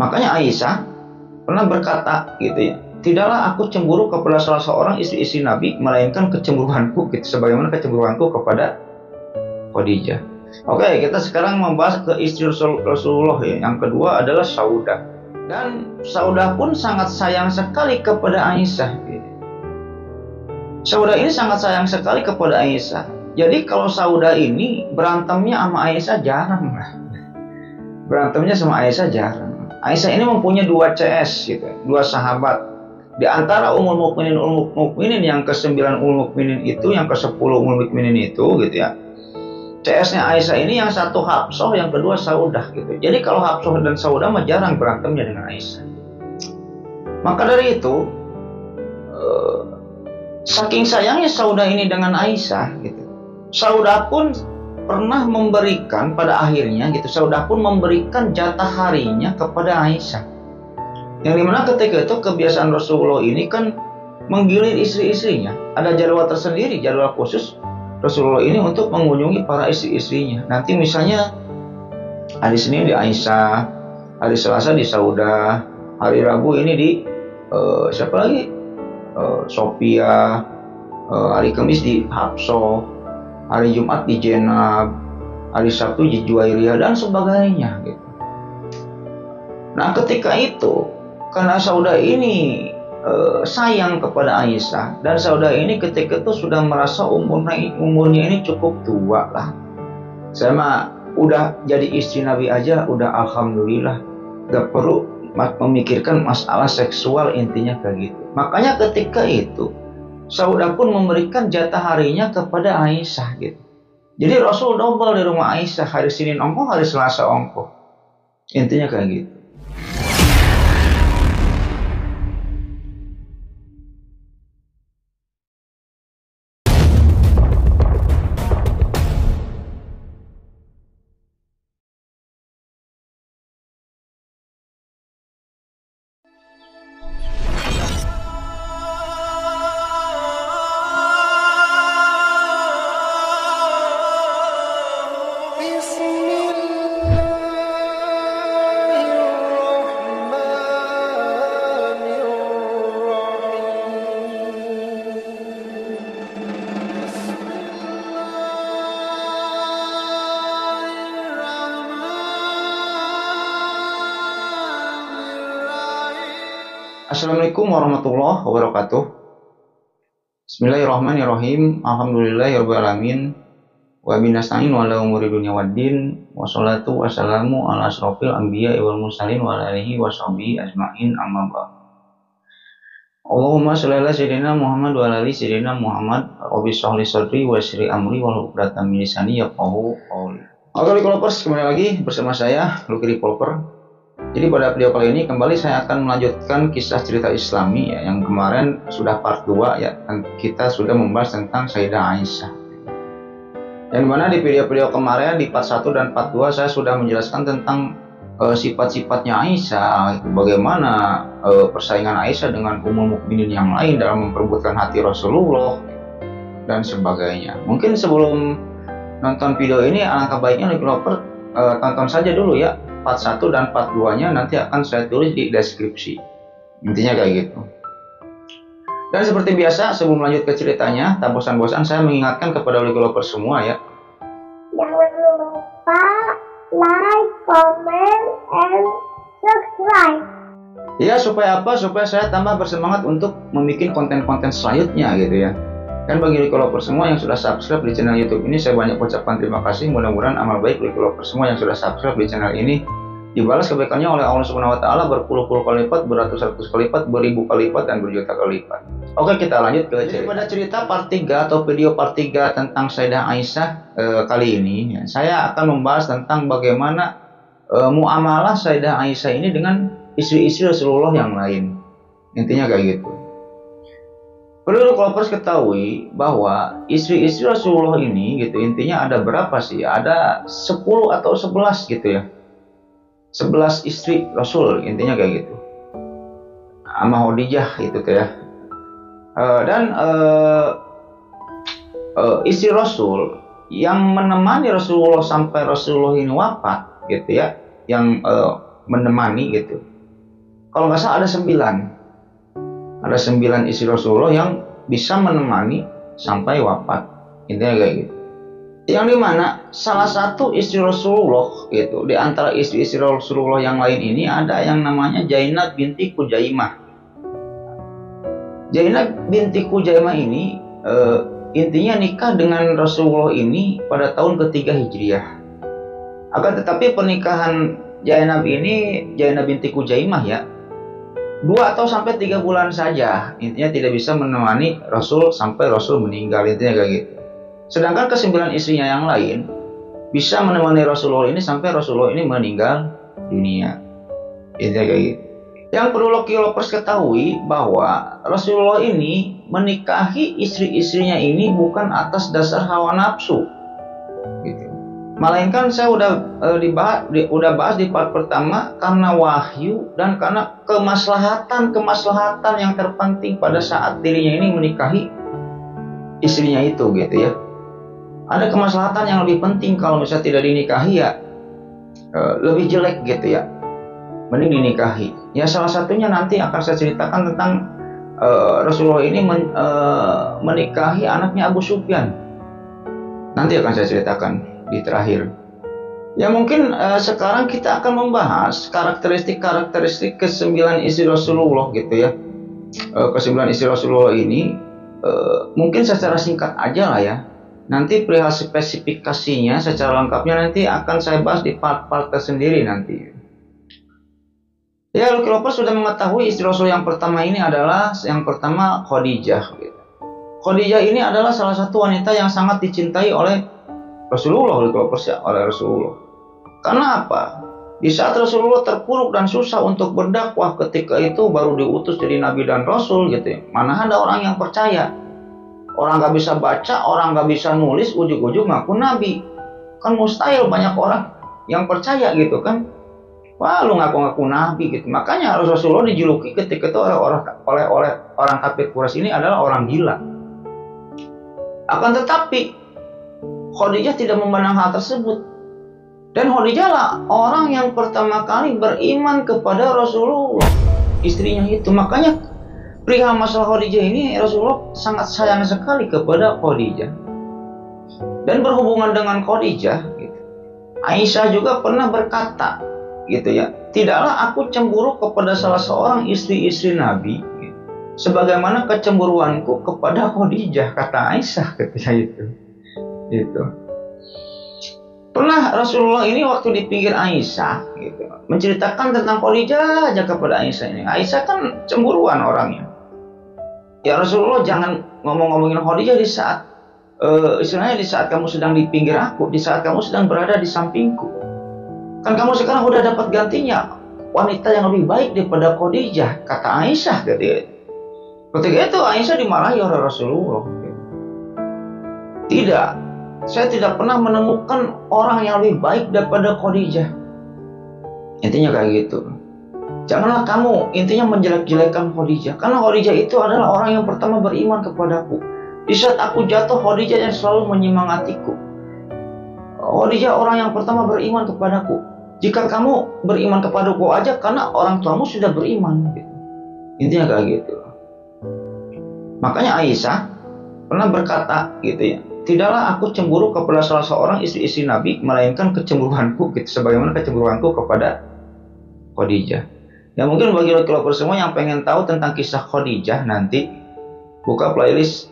Makanya Aisyah pernah berkata gitu ya, tidaklah aku cemburu kepada salah seorang istri-istri Nabi, melainkan kecemburuanku gitu, sebagaimana kecemburuanku kepada Khadijah. Oke, kita sekarang membahas ke istri Rasulullah ya. Yang kedua adalah Saudah. Dan Saudah pun sangat sayang sekali kepada Aisyah gitu. Saudah ini sangat sayang sekali kepada Aisyah. Jadi kalau Saudah ini berantemnya sama Aisyah jarang lah. Berantemnya sama Aisyah jarang. Aisyah ini mempunyai 2 CS gitu, 2 sahabat. Di antara Ummul Mukminin yang ke-9 Ummul Mukminin itu, yang ke-10 Ummul Mukminin itu gitu ya. CS-nya Aisyah ini yang satu Hafsah, yang kedua Saudah gitu. Jadi kalau Hafsah dan Saudah mah jarang berantemnya dengan Aisyah. Maka dari itu saking sayangnya Saudah ini dengan Aisyah gitu, Saudah pun pernah memberikan pada akhirnya gitu, Saudah pun memberikan jatah harinya kepada Aisyah. Yang dimana ketika itu kebiasaan Rasulullah ini kan menggilir istri-istrinya. Ada jadwal tersendiri, jadwal khusus Rasulullah ini untuk mengunjungi para istri-istrinya. Nanti misalnya hari Senin di Aisyah, hari Selasa di Saudah, hari Rabu ini di siapa lagi? Sophia, hari Kamis di Hafsah, hari Jumat di Jenab, hari Sabtu di Juwairiyah dan sebagainya gitu. Nah ketika itu karena Saudah ini sayang kepada Aisyah, dan Saudah ini ketika itu sudah merasa umurnya ini cukup tua lah. Saya mah udah jadi istri Nabi aja udah alhamdulillah, gak perlu memikirkan masalah seksual, intinya kayak gitu. Makanya ketika itu Saudah pun memberikan jatah harinya kepada Aisyah gitu. Jadi Rasul double di rumah Aisyah, hari Senin ongkoh, hari Selasa ongkoh. Intinya kayak gitu. Assalamualaikum warahmatullahi wabarakatuh. Bismillahirrahmanirrahim. Alhamdulillahirabbil alamin. Wa binasta'in wa ala umuri dunya waddin. Wassalatu wassalamu ala asrofil anbiya wal mursalin wa ala alihi washabihi ajmain, amma ba'd. Allahumma shalli ala sayyidina Muhammad wa ala ali sayyidina Muhammad. Rabbi shrah li sadri wa yassir li amri wa hlul 'uqdatam min lisani yafqahu qawli. Oke, Developers, kembali lagi bersama saya Lucky Developer. Jadi pada video kali ini kembali saya akan melanjutkan kisah cerita Islami ya, yang kemarin sudah part 2 ya, dan kita sudah membahas tentang Sayyidah Aisyah. Yang mana di video-video kemarin di part 1 dan part 2 saya sudah menjelaskan tentang sifat-sifatnya Aisyah, bagaimana persaingan Aisyah dengan Ummul Mukminin yang lain dalam memperebutkan hati Rasulullah dan sebagainya. Mungkin sebelum nonton video ini alangkah baiknya developer tonton saja dulu ya part 1 dan part 2-nya, nanti akan saya tulis di deskripsi. Intinya kayak gitu. Dan seperti biasa, sebelum lanjut ke ceritanya, tak bosan-bosan saya mengingatkan kepada developer semua ya. Jangan lupa like, comment, and subscribe. Ya, supaya apa? Supaya saya tambah bersemangat untuk membuat konten-konten selanjutnya gitu ya. Dan bagi developer semua yang sudah subscribe di channel YouTube ini, saya banyak ucapkan terima kasih. Mudah-mudahan amal baik developer semua yang sudah subscribe di channel ini dibalas kebaikannya oleh Allah Subhanahu wa taala berpuluh-puluh kali lipat, beratus-ratus kali lipat, beribu kali lipat, dan berjuta kali lipat. Oke, kita lanjut ke cerita. Pada cerita part 3 atau video part 3 tentang Sayyidah Aisyah kali ini ya, saya akan membahas tentang bagaimana muamalah Sayyidah Aisyah ini dengan istri-istri Rasulullah yang lain. Intinya kayak gitu. Perlu developers ketahui bahwa istri-istri Rasulullah ini gitu, intinya ada berapa sih? Ada 10 atau 11 gitu ya. 11 istri Rasul, intinya kayak gitu. Sama Khadijah itu tuh ya. Istri Rasul yang menemani Rasulullah sampai Rasulullah ini wafat gitu ya, yang menemani gitu. kalau nggak salah ada 9 istri Rasulullah yang bisa menemani sampai wafat. Intinya kayak gitu. Yang dimana salah satu istri Rasulullah gitu, di antara istri-istri Rasulullah yang lain ini ada yang namanya Zainab binti Khuzaimah. Zainab binti Khuzaimah ini intinya nikah dengan Rasulullah ini pada tahun ketiga Hijriah. Akan tetapi pernikahan Zainab binti Khuzaimah ya, 2 atau sampai 3 bulan saja. Intinya tidak bisa menemani Rasul sampai Rasul meninggal, intinya kayak gitu. Sedangkan ke-9 istrinya yang lain bisa menemani Rasulullah ini sampai Rasulullah ini meninggal dunia. Intinya kayak gitu. Yang perlu Lokilopers ketahui bahwa Rasulullah ini menikahi istri-istrinya ini bukan atas dasar hawa nafsu, gitu. Melainkan saya udah bahas di part pertama karena wahyu dan karena kemaslahatan yang terpenting pada saat dirinya ini menikahi istrinya itu, gitu ya. Ada kemaslahatan yang lebih penting kalau misalnya tidak dinikahi ya lebih jelek gitu ya. Mending dinikahi. Ya salah satunya nanti akan saya ceritakan tentang Rasulullah ini menikahi anaknya Abu Sufyan. Nanti akan saya ceritakan di terakhir. Ya mungkin sekarang kita akan membahas karakteristik ke-9 istri Rasulullah gitu ya. Ke-9 istri Rasulullah ini mungkin secara singkat aja lah ya. Nanti perihal spesifikasinya secara lengkapnya nanti akan saya bahas di part-part tersendiri nanti. Ya, Lokilopers sudah mengetahui istri Rasul yang pertama ini adalah yang pertama Khadijah. Khadijah ini adalah salah satu wanita yang sangat dicintai oleh Rasulullah, Lokilopers ya, oleh Rasulullah. Karena apa? Di saat Rasulullah terpuruk dan susah untuk berdakwah, ketika itu baru diutus jadi nabi dan rasul gitu ya. Mana ada orang yang percaya? Orang nggak bisa baca, orang nggak bisa nulis, ujug-ujug ngaku nabi. Kan mustahil banyak orang yang percaya gitu kan. Wah, lu ngaku-ngaku nabi gitu. Makanya Rasulullah dijuluki ketika itu oleh orang kafir Quraisy ini adalah orang gila. Akan tetapi Khadijah tidak memandang hal tersebut. Dan Khadijah lah orang yang pertama kali beriman kepada Rasulullah, istrinya itu. Makanya perihal masalah Khadijah ini Rasulullah sangat sayang sekali kepada Khadijah. Dan berhubungan dengan Khadijah gitu, Aisyah juga pernah berkata gitu ya, tidaklah aku cemburu kepada salah seorang istri-istri Nabi gitu, sebagaimana kecemburuanku kepada Khadijah, kata Aisyah ketika itu. Gitu. Pernah Rasulullah ini waktu di pinggir Aisyah gitu, menceritakan tentang Khadijah aja kepada Aisyah ini. Aisyah kan cemburuan orangnya. Ya Rasulullah jangan ngomongin Khadijah di saat istilahnya di saat kamu sedang di pinggir aku, di saat kamu sedang berada di sampingku. Kan kamu sekarang udah dapat gantinya, wanita yang lebih baik daripada Khadijah, kata Aisyah gitu. Ketika itu Aisyah dimarahi oleh Rasulullah. Tidak, saya tidak pernah menemukan orang yang lebih baik daripada Khadijah. Intinya kayak gitu. Janganlah kamu intinya menjelek-jelekan Khadijah, karena Khadijah itu adalah orang yang pertama beriman kepadaku. Di saat aku jatuh, Khadijah yang selalu menyemangatiku. Khadijah orang yang pertama beriman kepadaku. Jika kamu beriman kepadaku aja karena orang tuamu sudah beriman gitu. Intinya kayak gitu. Makanya Aisyah pernah berkata gitu ya, tidaklah aku cemburu kepada salah seorang istri-istri Nabi, melainkan kecemburuanku gitu, sebagaimana kecemburuanku kepada Khadijah. Ya mungkin bagi Lokilopers semua yang pengen tahu tentang kisah Khadijah, nanti buka playlist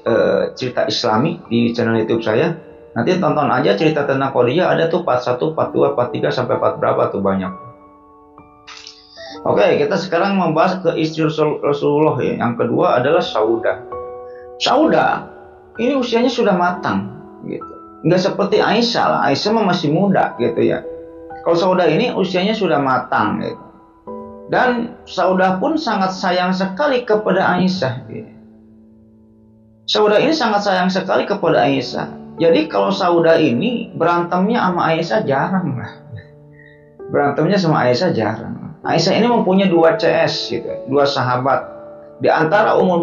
cerita Islami di channel YouTube saya. Nanti tonton aja cerita tentang Khadijah, ada tuh part 1, part 2, part 3 sampai part berapa tuh banyak. Oke, kita sekarang membahas ke istri Rasulullah ya. Yang kedua adalah Saudah. Saudah ini usianya sudah matang gitu. Nggak seperti Aisyah lah. Aisyah masih muda gitu ya. Kalau Saudah ini usianya sudah matang gitu. Dan Saudah pun sangat sayang sekali kepada Aisyah gitu. Saudah ini sangat sayang sekali kepada Aisyah. Jadi kalau Saudah ini berantemnya sama Aisyah jarang lah. Berantemnya sama Aisyah jarang. Aisyah ini mempunyai 2 CS gitu, 2 sahabat. Di antara Ummul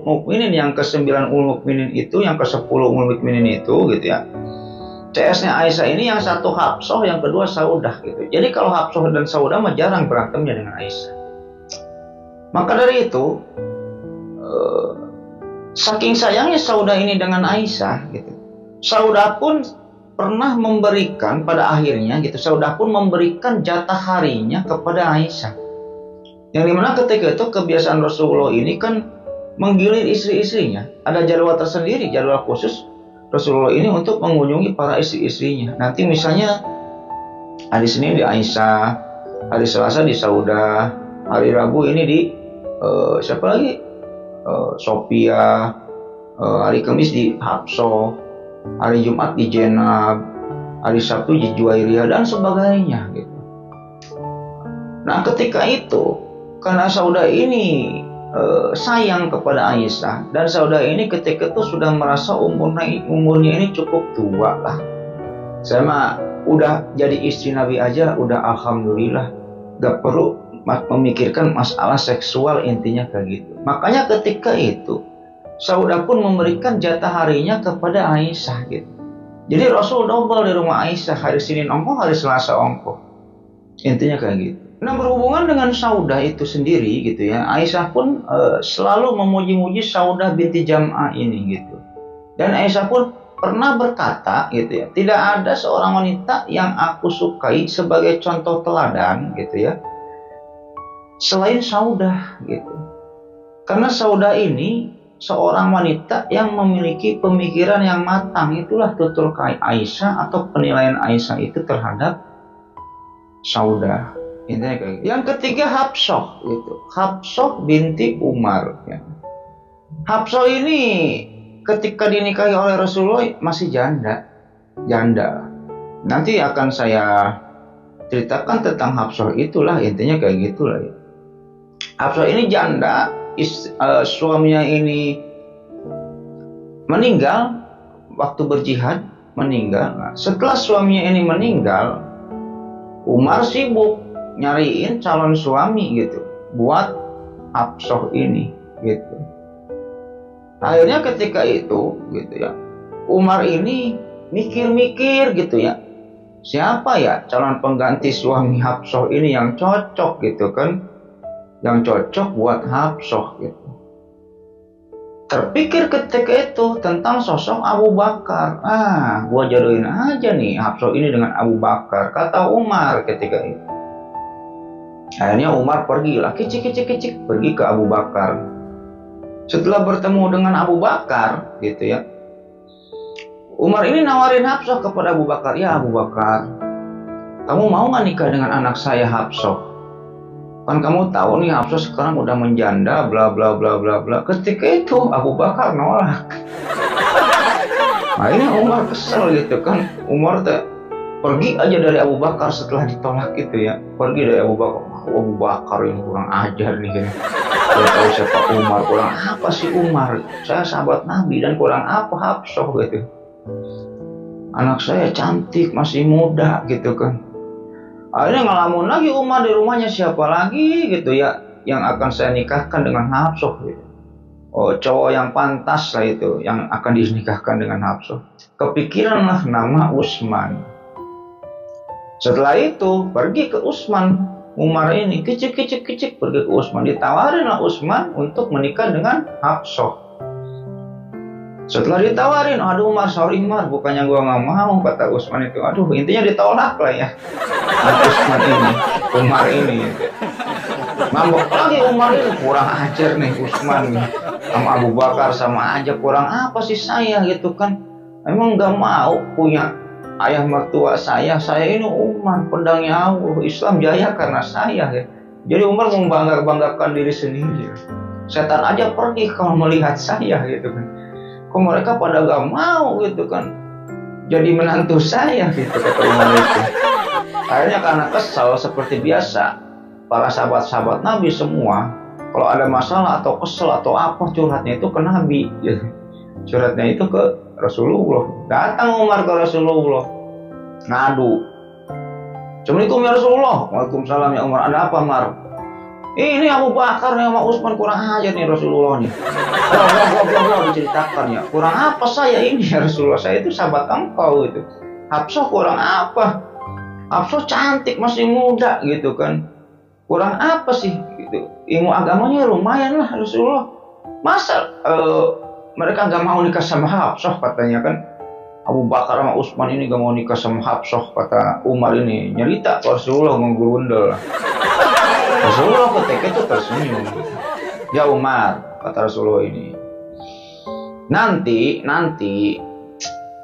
Mukminin yang ke-9 Ummul Mukminin itu, yang ke-10 Ummul Mukminin itu gitu ya. CS-nya Aisyah ini yang satu Hafsah, yang kedua Saudah gitu. Jadi kalau Hafsah dan Saudah mah jarang berantemnya dengan Aisyah. Maka dari itu, saking sayangnya Saudah ini dengan Aisyah gitu, Saudah pun pernah memberikan pada akhirnya gitu, Saudah pun memberikan jatah harinya kepada Aisyah. Yang dimana ketika itu kebiasaan Rasulullah ini kan menggilir istri-istrinya. Ada jadwal tersendiri, jadwal khusus Rasulullah ini untuk mengunjungi para istri-istrinya. Nanti misalnya hari Senin di Aisyah, hari Selasa di Saudah, hari Rabu ini di siapa lagi? Sophia, hari Kamis di Hafsah, hari Jumat di Jenab, hari Sabtu di Juwairiyah dan sebagainya gitu. Nah ketika itu karena Saudah ini sayang kepada Aisyah, dan Saudah ini ketika itu sudah merasa umurnya ini cukup tua lah. Saya mah udah jadi istri Nabi aja udah alhamdulillah, gak perlu memikirkan masalah seksual, intinya kayak gitu. Makanya ketika itu Saudah pun memberikan jatah harinya kepada Aisyah gitu. Jadi Rasul double di rumah Aisyah, hari Senin ongkoh, hari Selasa ongkoh, intinya kayak gitu. Nah berhubungan dengan Saudah itu sendiri gitu ya, Aisyah pun selalu memuji-muji Saudah binti Jam'ah ini gitu. Dan Aisyah pun pernah berkata gitu ya, tidak ada seorang wanita yang aku sukai sebagai contoh teladan gitu ya, selain Saudah gitu. Karena Saudah ini seorang wanita yang memiliki pemikiran yang matang. Itulah tutur Aisyah atau penilaian Aisyah itu terhadap Saudah. Yang ketiga Hafsah gitu. Hafsah binti Umar ya. Hafsah ini ketika dinikahi oleh Rasulullah masih janda. Nanti akan saya ceritakan tentang Hafsah itulah, intinya kayak gitulah ya. Hafsah ini janda, suaminya ini meninggal waktu berjihad, meninggal. Nah, setelah suaminya ini meninggal, Umar sibuk nyariin calon suami gitu buat Hafsah ini gitu. Akhirnya ketika itu gitu ya, Umar ini mikir-mikir gitu ya, siapa ya calon pengganti suami Hafsah ini yang cocok gitu kan, yang cocok buat Hafsah gitu. Terpikir ketika itu tentang sosok Abu Bakar. Gua jodohin aja nih Hafsah ini dengan Abu Bakar, kata Umar ketika itu. Akhirnya Umar pergilah kicik pergi ke Abu Bakar. Setelah bertemu dengan Abu Bakar gitu ya, Umar ini nawarin Hafsah kepada Abu Bakar. Ya Abu Bakar, kamu mau gak nikah dengan anak saya Hafsah? Kan kamu tahu nih Hafsah sekarang udah menjanda bla bla bla bla bla. Ketika itu Abu Bakar nolak. Akhirnya Umar kesel gitu kan. Umar pergi aja dari Abu Bakar setelah ditolak gitu ya. Pergi dari Abu Bakar. Abu Bakar ini kurang ajar nih kan. Saya tahu siapa Umar, kurang apa sih Umar? Saya sahabat Nabi dan kurang apa Hafsah gitu. Anak saya cantik, masih muda gitu kan. Akhirnya ngelamun lagi Umar di rumahnya, siapa lagi gitu ya yang akan saya nikahkan dengan Hafsah gitu. Oh, cowok yang pantas lah itu yang akan dinikahkan dengan Hafsah. Kepikiranlah nama Utsman. Setelah itu pergi ke Utsman. Umar ini kicik pergi ke Utsman, ditawarinlah Utsman untuk menikah dengan Hafsah. Setelah ditawarin, aduh Umar, sorry Umar, bukannya gua nggak mau, kata Utsman itu. Aduh, intinya ditolak lah ya. Utsman ini, Umar ini. Ngambek lagi Umar ini, kurang ajar nih Utsman nih. Sama Abu Bakar sama aja, kurang apa sih saya gitu kan. Emang nggak mau punya ayah mertua saya ini Umar, pedangnya Allah, Islam jaya karena saya ya. Jadi Umar membanggakan diri sendiri. Setan aja pergi kalau melihat saya gitu kan. Kok mereka pada gak mau gitu kan jadi menantu saya gitu, kata Umar itu. Akhirnya karena kesal seperti biasa, para sahabat-sahabat Nabi semua kalau ada masalah atau kesel atau apa curhatnya itu ke Nabi gitu. Curhatnya itu ke Rasulullah. Datang Umar ke Rasulullah ngadu. Assalamualaikum ya Rasulullah. Waalaikumsalam ya Umar. Ada apa Umar? Ini Abu Bakar nih sama Utsman kurang ajar nih Rasulullah nih. Bla diceritakan ya. Kurang apa saya ini ya Rasulullah? Saya itu sahabat engkau gitu. Hafsah kurang apa? Hafsah cantik masih muda gitu kan. kurang apa sih gitu. Ilmu agamanya lumayan lah Rasulullah. Masa mereka gak mau nikah sama Hafsah katanya kan. Abu Bakar sama Utsman ini gak mau nikah sama Hafsah, kata Umar ini. Nyerita ke Rasulullah menggerundel. Rasulullah ketika itu tersenyum. Ya Umar, kata Rasulullah ini, nanti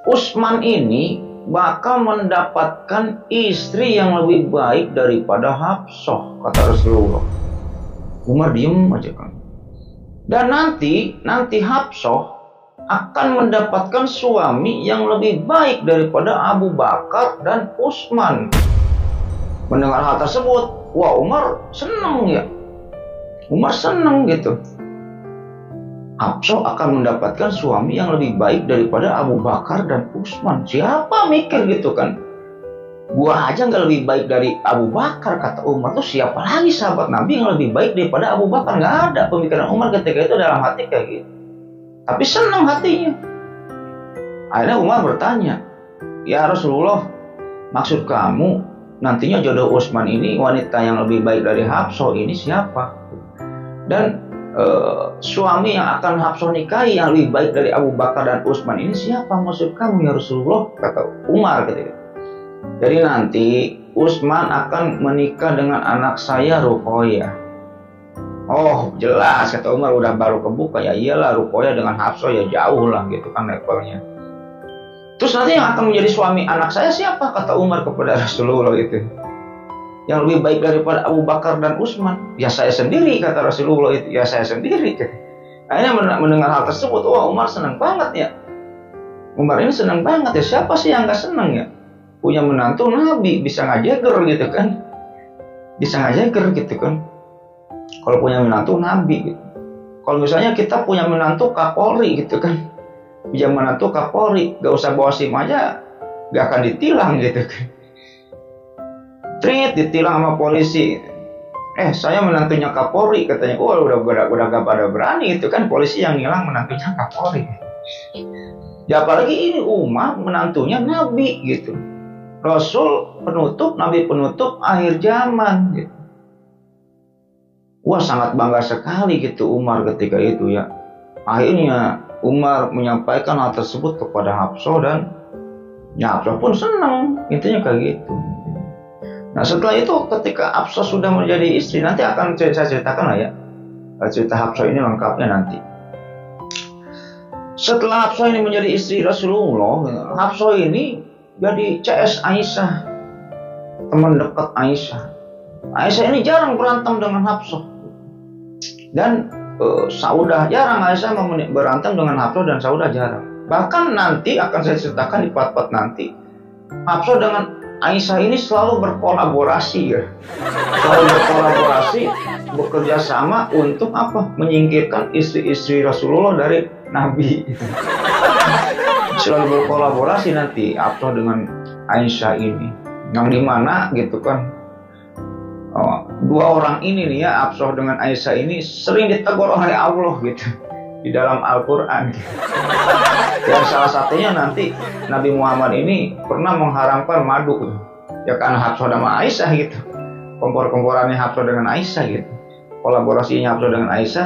Utsman ini bakal mendapatkan istri yang lebih baik daripada Hafsah, kata Rasulullah. Umar diem aja kan. Dan nanti Hafsah akan mendapatkan suami yang lebih baik daripada Abu Bakar dan Utsman. Mendengar hal tersebut, wah Umar senang ya. Umar senang gitu. Hafsah akan mendapatkan suami yang lebih baik daripada Abu Bakar dan Utsman. Siapa mikir gitu kan? Gua aja nggak lebih baik dari Abu Bakar, kata Umar. Tuh siapa lagi sahabat Nabi yang lebih baik daripada Abu Bakar? Nggak ada pemikiran Umar ketika itu dalam hati kayak gitu. Tapi senang hatinya. Akhirnya Umar bertanya, ya Rasulullah, maksud kamu nantinya jodoh Utsman ini, wanita yang lebih baik dari Hafsah ini siapa? Dan suami yang akan Hafsah nikahi yang lebih baik dari Abu Bakar dan Utsman ini siapa maksud kamu ya Rasulullah? Kata Umar gitu. Jadi nanti Utsman akan menikah dengan anak saya Ruqayyah. Oh jelas, kata Umar, udah baru kebuka. Ya iyalah, Ruqayyah dengan Hafsah ya jauh lah gitu kan levelnya. Terus nanti yang akan menjadi suami anak saya siapa? Kata Umar kepada Rasulullah itu. Yang lebih baik daripada Abu Bakar dan Utsman? Ya saya sendiri, kata Rasulullah itu. Ya saya sendiri. Akhirnya mendengar hal tersebut, wah Umar senang banget ya. Umar ini senang banget ya. Siapa sih yang gak senang ya? Punya menantu Nabi, bisa ngajeger gitu kan. Bisa ngajeger gitu kan. Kalau punya menantu Nabi gitu. Kalau misalnya kita punya menantu Kapolri gitu kan, punya menantu Kapolri, gak usah bawa SIM aja gak akan ditilang gitu kan. Trit ditilang sama polisi. Saya menantunya Kapolri, katanya. Oh udah gak pada berani itu kan, polisi yang ngilang menantunya Kapolri. Ya apalagi ini Umar menantunya Nabi gitu, Rasul penutup, Nabi penutup akhir zaman gitu. Wah sangat bangga sekali gitu Umar ketika itu ya. Akhirnya Umar menyampaikan hal tersebut kepada Hafsah dan ya Hafsah pun senang. Intinya kayak gitu. Nah setelah itu ketika Hafsah sudah menjadi istri, nanti akan saya ceritakan lah ya. Cerita Hafsah ini lengkapnya nanti. Setelah Hafsah ini menjadi istri Rasulullah, Hafsah ini jadi CS Aisyah, teman dekat Aisyah. Aisyah ini jarang berantem dengan Hafsah. Dan Saudah jarang Aisyah berantem dengan Hafsah, dan Saudah jarang. Bahkan nanti akan saya ceritakan di part-part nanti, Hafsah dengan Aisyah ini selalu berkolaborasi ya. Selalu berkolaborasi, bekerja sama untuk apa? Menyingkirkan istri-istri Rasulullah dari Nabi. Selalu berkolaborasi nanti Hafsah dengan Aisyah ini. Yang dimana gitu kan, dua orang ini nih ya, Hafsah dengan Aisyah ini sering ditegur oleh Allah gitu di dalam Al-Quran gitu. Yang salah satunya nanti Nabi Muhammad ini pernah mengharamkan madu gitu. Ya karena Hafsah sama Aisyah gitu, kompor-komporannya Hafsah dengan Aisyah gitu, kolaborasinya Hafsah dengan Aisyah,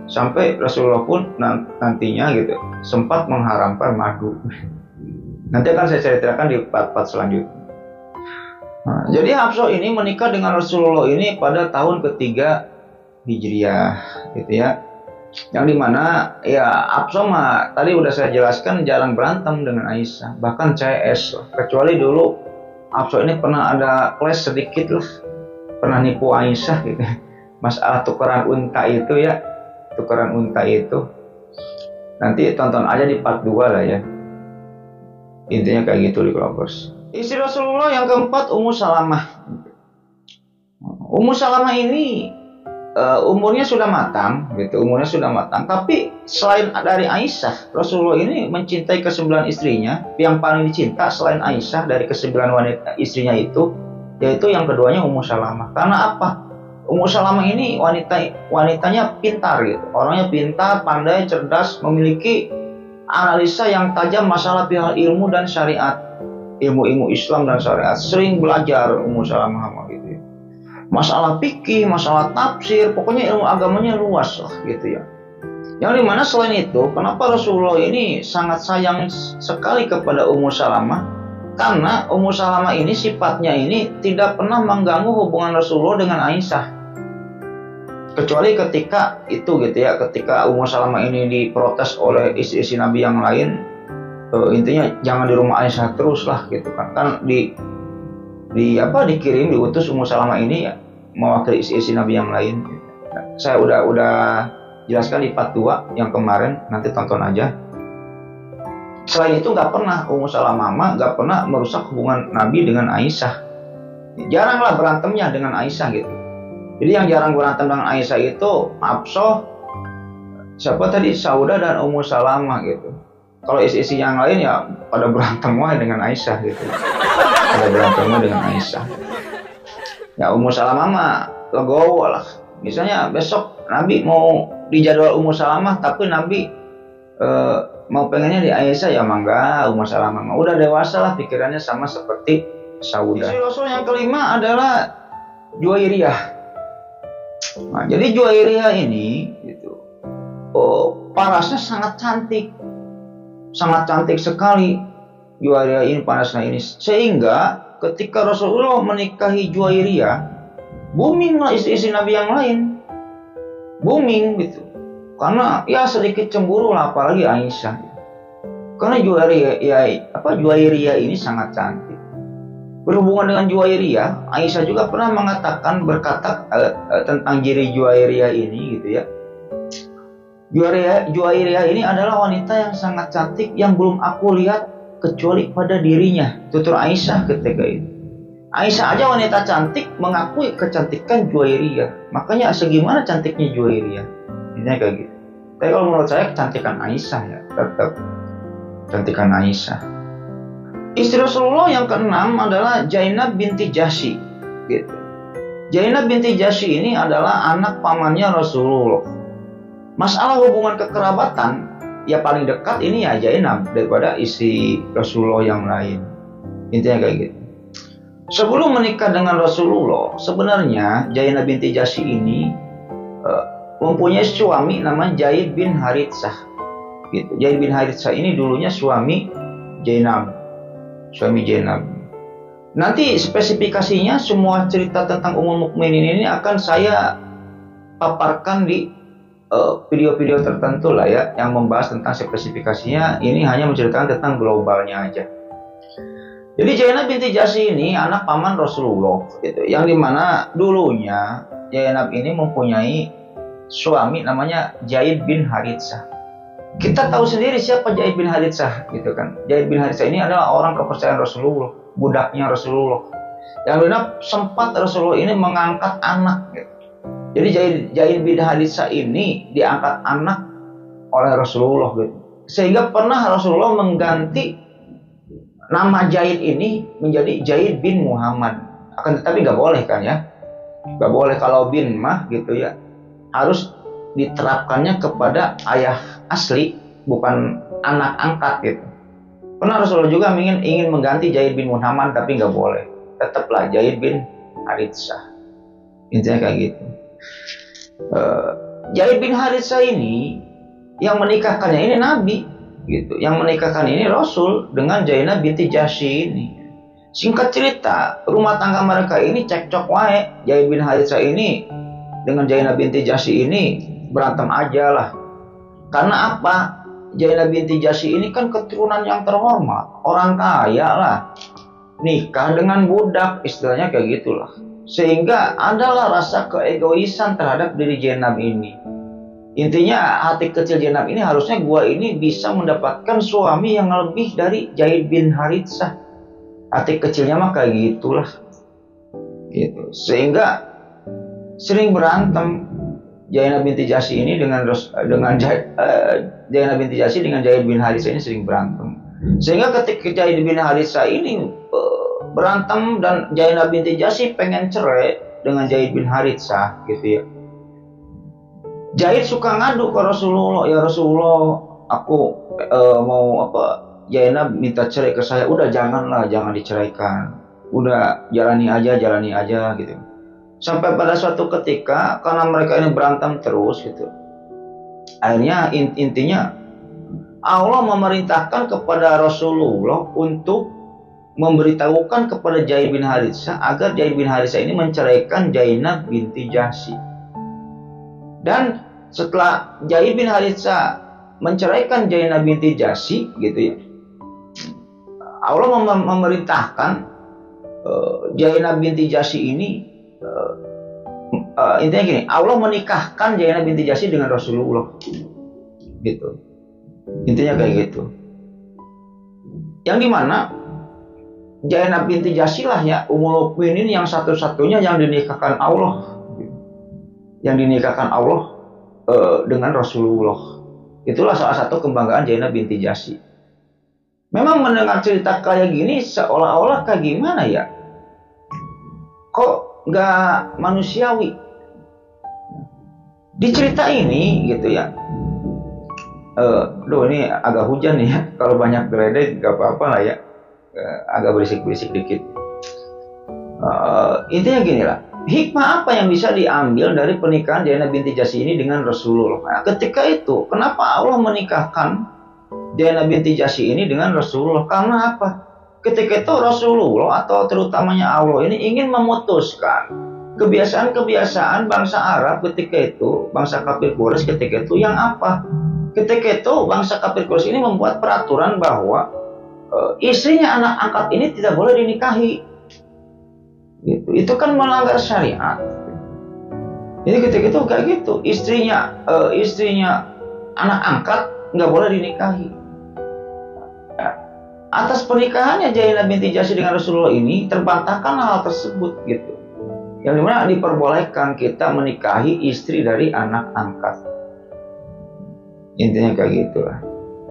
sampai Rasulullah pun nantinya gitu sempat mengharamkan madu. Nanti akan saya ceritakan di part-part selanjutnya. Nah, jadi Hafsah ini menikah dengan Rasulullah ini pada tahun ketiga Hijriah gitu ya. Yang dimana ya Hafsah mah tadi udah saya jelaskan jarang berantem dengan Aisyah, bahkan CS lah. Kecuali dulu Hafsah ini pernah ada clash sedikit lah, pernah nipu Aisyah gitu. Masalah tukeran unta itu ya, tukeran unta itu. Nanti tonton aja di part 2 lah ya. Intinya kayak gitu di Lovers. Istri Rasulullah yang keempat Ummu Salamah. Ummu Salamah ini umurnya sudah matang gitu, umurnya sudah matang. Tapi selain dari Aisyah, Rasulullah ini mencintai ke-9 istrinya. Yang paling dicinta selain Aisyah dari ke-9 wanita istrinya itu, yaitu yang keduanya Ummu Salamah. Karena apa? Ummu Salamah ini wanitanya pintar gitu, orangnya pintar, pandai, cerdas, memiliki analisa yang tajam masalah pihak ilmu dan syariat, ilmu-ilmu Islam dan syariat. Sering belajar Ummu Salamah gitu. masalah fikih, masalah tafsir, pokoknya ilmu agamanya luas lah gitu ya. Yang dimana selain itu, kenapa Rasulullah ini sangat sayang sekali kepada Ummu Salamah? Karena Ummu Salamah ini sifatnya ini tidak pernah mengganggu hubungan Rasulullah dengan Aisyah. Kecuali ketika itu gitu ya, ketika Ummu Salamah ini diprotes oleh istri-istri Nabi yang lain, intinya jangan di rumah Aisyah terus lah gitu kan. Kan dikirim, diutus Ummu Salamah ini ya, mewakili istri-istri Nabi yang lain. Saya udah jelaskan di part 2 yang kemarin, nanti tonton aja. Selain itu nggak pernah Ummu Salamah nggak pernah merusak hubungan Nabi dengan Aisyah. Jaranglah berantemnya dengan Aisyah gitu. Jadi yang jarang berantem dengan Aisyah itu Hafsah, siapa tadi, Saudah dan Ummu Salamah gitu. Kalau isi-isi yang lain ya pada berantem dengan Aisyah gitu. Pada berantem dengan Aisyah. Ya Ummu Salamah mah legowo lah. Misalnya besok Nabi mau dijadwal Ummu Salamah, tapi Nabi mau pengennya di Aisyah, ya mangga. Ummu Salamah mah udah dewasa lah, pikirannya sama seperti Saudah. Istri Rasul yang kelima adalah Juwairiyah. Nah, jadi Juwairiyah ini gitu, parasnya sangat cantik sekali. Juwairiyah ini parasnya ini, sehingga ketika Rasulullah menikahi Juwairiyah, booming lah istri-istri Nabi yang lain, booming gitu. Karena ya sedikit cemburu lah, apalagi Aisyah. Karena Juwairiyah ini sangat cantik. Berhubungan dengan Juwairiyah, Aisyah juga pernah berkata tentang diri Juwairiyah ini gitu ya. Juwairiyah ini adalah wanita yang sangat cantik yang belum aku lihat kecuali pada dirinya, tutur Aisyah ketika itu. Aisyah aja wanita cantik mengakui kecantikan Juwairiyah. Makanya segimana cantiknya Juwairiyah, ini kayak gitu. Tapi kalau menurut saya kecantikan Aisyah ya, tetap cantikan Aisyah. Istri Rasulullah yang keenam adalah Zainab binti Jahsy gitu. Zainab binti Jahsy ini adalah anak pamannya Rasulullah. Masalah hubungan kekerabatan ya paling dekat ini ya Zainab daripada istri Rasulullah yang lain. Intinya kayak gitu. Sebelum menikah dengan Rasulullah, sebenarnya Zainab binti Jahsy ini mempunyai suami namanya Zaid bin Haritsah. Gitu. Zaid bin Haritsah ini dulunya suami Zainab. Nanti spesifikasinya, semua cerita tentang Ummul Mukminin ini akan saya paparkan di video-video tertentu lah ya, yang membahas tentang spesifikasinya. Ini hanya menceritakan tentang globalnya aja. Jadi Zainab binti Jahsy ini anak paman Rasulullah gitu, yang dimana dulunya Zainab ini mempunyai suami namanya Zaid bin Haritsah. Kita tahu sendiri siapa Zaid bin Haritsah gitu kan. Zaid bin Haritsah ini adalah orang kepercayaan Rasulullah, budaknya Rasulullah. Yang benar sempat Rasulullah ini mengangkat anak gitu. Jadi Zaid bin Haritsah ini diangkat anak oleh Rasulullah gitu. Sehingga pernah Rasulullah mengganti nama Zaid ini menjadi Zaid bin Muhammad. Akan tetapi nggak boleh kan ya. Nggak boleh kalau bin mah gitu ya. Harus diterapkannya kepada ayah asli, bukan anak angkat gitu. Pernah Rasulullah juga ingin mengganti Zaid bin Muhammad, tapi nggak boleh. Tetaplah Zaid bin Haritsah. Intinya kayak gitu. Zaid bin Haritsah ini yang menikahkannya ini Nabi gitu. Yang menikahkan ini Rasul dengan Zainab binti Jahsy ini. Singkat cerita, rumah tangga mereka ini cekcok wae. Zaid bin Haritsah ini dengan Zainab binti Jahsy ini berantem aja lah. Karena apa? Zainab binti Jahsy ini kan keturunan yang terhormat, orang kaya lah, nikah dengan budak, istilahnya kayak gitulah. Sehingga adalah rasa keegoisan terhadap diri Zainab ini. Intinya hati kecil Zainab ini, harusnya gua ini bisa mendapatkan suami yang lebih dari Zaid bin Haritsah. Hati kecilnya mah kayak gitulah gitu. Sehingga sering berantem Zainab binti Jahsy ini dengan Zainab binti Jahsy dengan Zaid bin Haritsah ini sering berantem. Sehingga ketika Zaid bin Haritsah ini berantem dan Zainab binti Jahsy pengen cerai dengan Zaid bin Haritsah gitu ya. Zaid suka ngadu ke Rasulullah, ya Rasulullah, aku mau Zainab minta cerai ke saya. Udah jangan diceraikan. Udah jalani aja gitu. Sampai pada suatu ketika karena mereka ini berantem terus gitu. Akhirnya intinya Allah memerintahkan kepada Rasulullah untuk memberitahukan kepada Zaid bin Haritsah agar Zaid bin Haritsah ini menceraikan Zainab binti Jahsy. Dan setelah Zaid bin Haritsah menceraikan Zainab binti Jahsy gitu ya, Allah memerintahkan Zainab binti Jahsy ini intinya gini, Allah menikahkan Zainab binti Jahsy dengan Rasulullah gitu. Intinya kayak gitu. Yang dimana Zainab binti Jahsy lah ya Ummul Mukminin yang satu-satunya yang dinikahkan Allah. Yang dinikahkan Allah dengan Rasulullah. Itulah salah satu kebanggaan Zainab binti Jahsy. Memang mendengar cerita kayak gini seolah-olah kayak gimana ya? Kok nggak manusiawi? Di cerita ini gitu ya. Ini agak hujan nih ya. Kalau banyak geledek nggak apa-apa lah ya. Agak berisik-berisik dikit. Intinya gini lah. Hikmah apa yang bisa diambil dari pernikahan Zainab binti Jahsy ini dengan Rasulullah? Nah, ketika itu, kenapa Allah menikahkan Zainab binti Jahsy ini dengan Rasulullah? Karena apa? Ketika itu Rasulullah atau terutamanya Allah ini ingin memutuskan kebiasaan-kebiasaan bangsa Arab ketika itu, bangsa kafir Quraisy ketika itu yang apa? Ketika itu bangsa kafir Quraisy ini membuat peraturan bahwa istrinya anak angkat ini tidak boleh dinikahi. Gitu. Itu kan melanggar syariat. Jadi ketika itu kayak gitu, istrinya anak angkat nggak boleh dinikahi. Atas pernikahannya Zainab binti Jahsy dengan Rasulullah ini terbantahkan hal tersebut gitu. Yang dimana diperbolehkan kita menikahi istri dari anak angkat. Intinya kayak gitulah.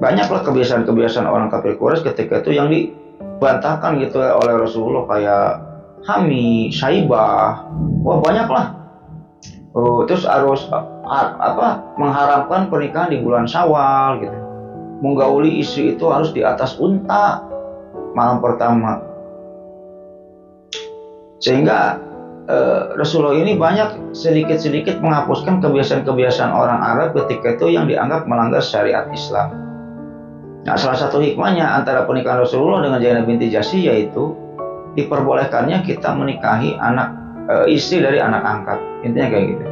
Banyaklah kebiasaan-kebiasaan orang kafir Quraisy ketika itu yang dibantahkan gitu oleh Rasulullah, kayak Hami, Syaibah, wah banyaklah. Terus harus mengharamkan pernikahan di bulan Syawal gitu. Menggauli istri itu harus di atas unta malam pertama. Sehingga Rasulullah ini banyak sedikit-sedikit menghapuskan kebiasaan-kebiasaan orang Arab ketika itu yang dianggap melanggar syariat Islam. Nah, salah satu hikmahnya antara pernikahan Rasulullah dengan Zainab binti Jahsy yaitu diperbolehkannya kita menikahi istri dari anak angkat. Intinya kayak gitu.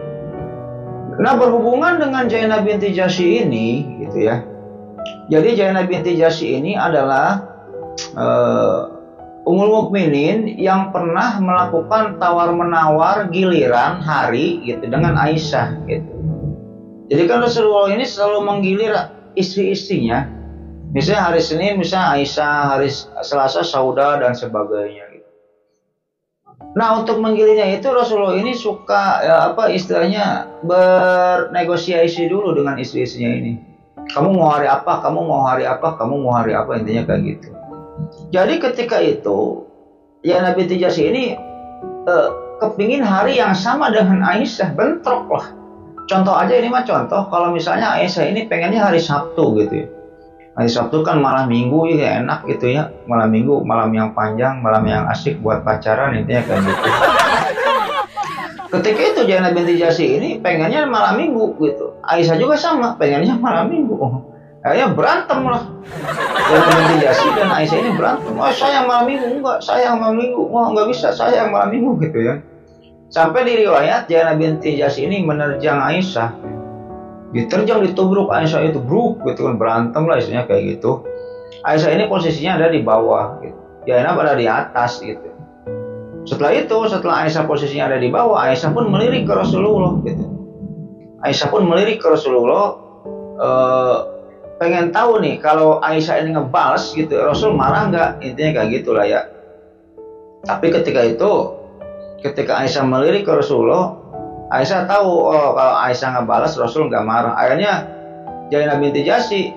Nah, berhubungan dengan Zainab binti Jahsy ini gitu ya. Jadi Zainab binti Jahsy ini adalah Ummul Mukminin yang pernah melakukan tawar-menawar giliran hari gitu dengan Aisyah gitu. Jadi kan Rasulullah ini selalu menggilir istri-istrinya. Misalnya hari Senin misalnya Aisyah, hari Selasa Sauda dan sebagainya gitu. Nah, untuk menggilirnya itu Rasulullah ini suka istilahnya bernegosiasi dulu dengan istri-istrinya ini. Kamu mau hari apa? Kamu mau hari apa? Kamu mau hari apa? Intinya kayak gitu. Jadi ketika itu Zainab binti Jahsy ini kepingin hari yang sama dengan Aisyah, bentrok lah. Contoh aja ini mah contoh, kalau misalnya Aisyah ini pengennya hari Sabtu gitu ya. Hari Sabtu kan malam minggu ya enak gitu ya. Malam minggu, malam yang panjang, malam yang asik buat pacaran, intinya kayak gitu. Ketika itu Zainab binti Jahsy ini pengennya malam minggu gitu. Aisyah juga sama, pengennya malam minggu. Akhirnya berantem lah. Zainab binti Jahsy dan Aisyah ini berantem. Oh, saya yang malam minggu, enggak, saya yang malam minggu. Wah, enggak bisa, saya yang malam minggu gitu ya. Sampai di riwayat Zainab binti Jahsy ini menerjang Aisyah. Diterjang, ditubruk Aisyah itu bruk gitu kan, berantem lah isinya kayak gitu. Aisyah ini posisinya ada di bawah gitu. Zainab ada di atas gitu. Setelah Aisyah posisinya ada di bawah, Aisyah pun melirik ke Rasulullah gitu. Aisyah pun melirik ke Rasulullah, pengen tahu nih kalau Aisyah ini ngebales gitu, Rasul marah nggak? Intinya kayak gitulah ya. Tapi ketika Aisyah melirik ke Rasulullah, Aisyah tahu kalau Aisyah ngebalas Rasul nggak marah. Akhirnya Zainab binti Jahsy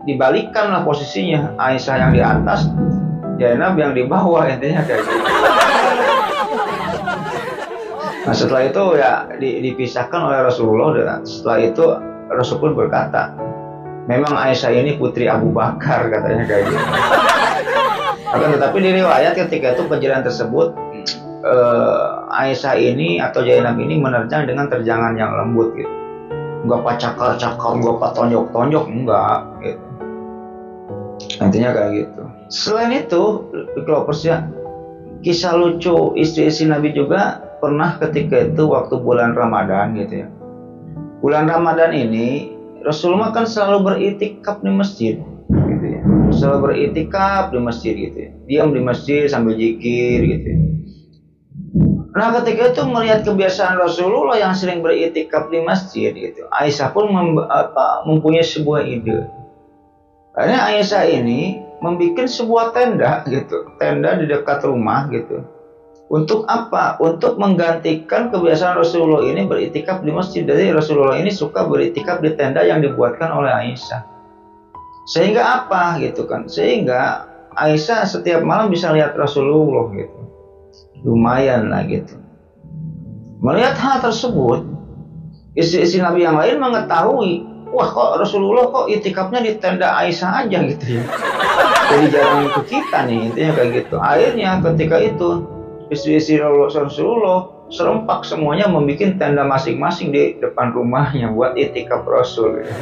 dibalikkan lah posisinya, Aisyah yang di atas, Zainab yang di bawah, intinya kayak gitu. Nah, setelah itu ya dipisahkan oleh Rasulullah. Dan setelah itu Rasul pun berkata, memang Aisyah ini putri Abu Bakar, katanya kayak gitu. Akan tetapi di riwayat ketika itu kejadian tersebut Aisyah ini atau Zainab ini menerjang dengan terjangan yang lembut gitu. Enggak pacakar-cakar, enggak patonjok-tonjok, enggak gitu. Nantinya kayak gitu. Selain itu, Lovers ya, kisah lucu istri-istri Nabi juga pernah ketika itu waktu bulan Ramadan gitu ya. Bulan Ramadan ini Rasulullah kan selalu beriktikaf di masjid gitu ya. Selalu beriktikaf di masjid gitu ya. Diam di masjid sambil zikir gitu ya. Nah ketika itu melihat kebiasaan Rasulullah yang sering beriktikaf di masjid gitu, Aisyah pun mempunyai sebuah ide. Karena Aisyah ini membuat sebuah tenda gitu, tenda di dekat rumah gitu. Untuk apa? Untuk menggantikan kebiasaan Rasulullah ini beriktikaf di masjid. Jadi Rasulullah ini suka beriktikaf di tenda yang dibuatkan oleh Aisyah. Sehingga apa gitu kan? Sehingga Aisyah setiap malam bisa lihat Rasulullah gitu. Lumayan lah gitu. Melihat hal tersebut, istri-istri Nabi yang lain mengetahui, wah kok Rasulullah kok itikafnya di tenda Aisyah aja gitu ya. Jadi jarang ke kita nih, intinya kayak gitu. Akhirnya ketika itu istri-istri Rasulullah serempak semuanya membuat tenda masing-masing di depan rumahnya buat itikaf Rasul gitu.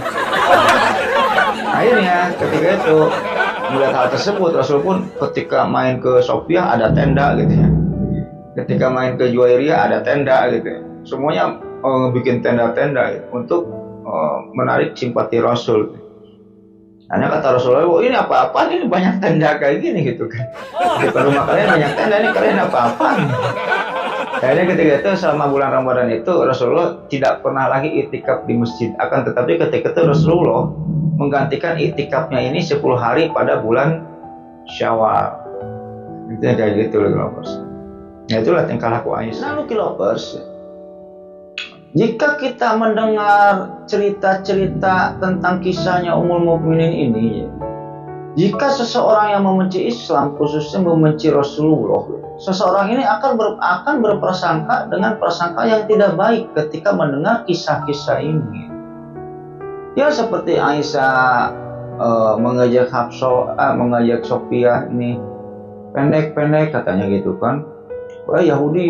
Akhirnya ketika itu melihat hal tersebut, Rasul pun ketika main ke Sofia ada tenda gitu ya. Ketika main ke Juwairiyah ada tenda gitu ya. Semuanya bikin tenda-tenda ya, untuk menarik simpati Rasul. Hanya kata Rasulullah, oh ini apa-apa, ini banyak tenda kayak gini gitu kan. Di rumah kalian banyak tenda, ini kalian apa-apa. Akhirnya ketika itu selama bulan Ramadan itu Rasulullah tidak pernah lagi iktikaf di masjid. Akan tetapi ketika itu Rasulullah menggantikan iktikafnya ini 10 hari pada bulan Syawal. Itu kayak gitu loh Lovers. Ya itulah tingkah laku Aisyah. Lalu Lovers, jika kita mendengar cerita-cerita tentang kisahnya Ummul Mukminin ini, jika seseorang yang membenci Islam, khususnya membenci Rasulullah, seseorang ini akan berprasangka dengan prasangka yang tidak baik ketika mendengar kisah-kisah ini. Ya seperti Aisyah mengajak mengajak Sofia ini pendek-pendek katanya gitu kan. Wah Yahudi,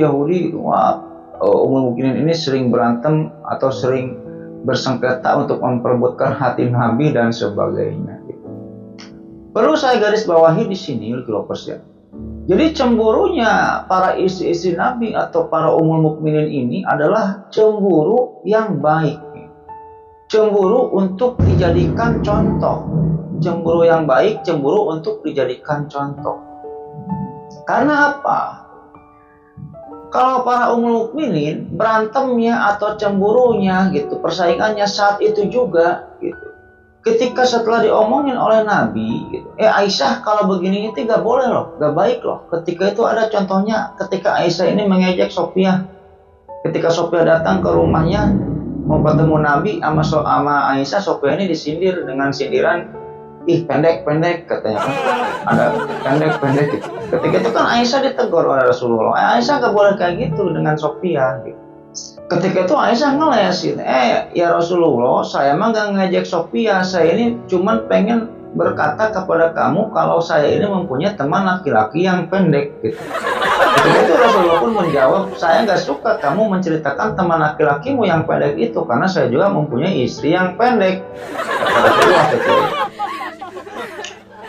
wah Ummul Mukminin ini sering berantem atau sering bersengketa untuk memperebutkan hati Nabi dan sebagainya. Perlu saya garis bawahi di sini, Lovers ya. Jadi cemburunya para istri-istri Nabi atau para Ummul Mukminin ini adalah cemburu yang baik. Cemburu untuk dijadikan contoh. Cemburu yang baik, cemburu untuk dijadikan contoh. Karena apa? Kalau para Ummul Mukminin berantemnya atau cemburunya gitu, persaingannya saat itu juga gitu. Ketika setelah diomongin oleh Nabi gitu, Aisyah kalau begini itu gak boleh loh, gak baik loh. Ketika itu ada contohnya ketika Aisyah ini mengejek Sofia. Ketika Sofia datang ke rumahnya mau ketemu Nabi sama Aisyah, Sofia ini disindir dengan sindiran, ih pendek-pendek katanya kan. Ada pendek-pendek gitu. Ketika itu kan Aisyah ditegur oleh Rasulullah. Aisyah gak boleh kayak gitu dengan Sofia gitu. Ketika itu Aisyah ngelesin, ya Rasulullah, saya emang gak ngejek Sofia, saya ini cuman pengen berkata kepada kamu kalau saya ini mempunyai teman laki-laki yang pendek gitu. Ketika itu Rasulullah pun menjawab, saya gak suka kamu menceritakan teman laki-lakimu yang pendek itu, karena saya juga mempunyai istri yang pendek. Kata Rasulullah gitu.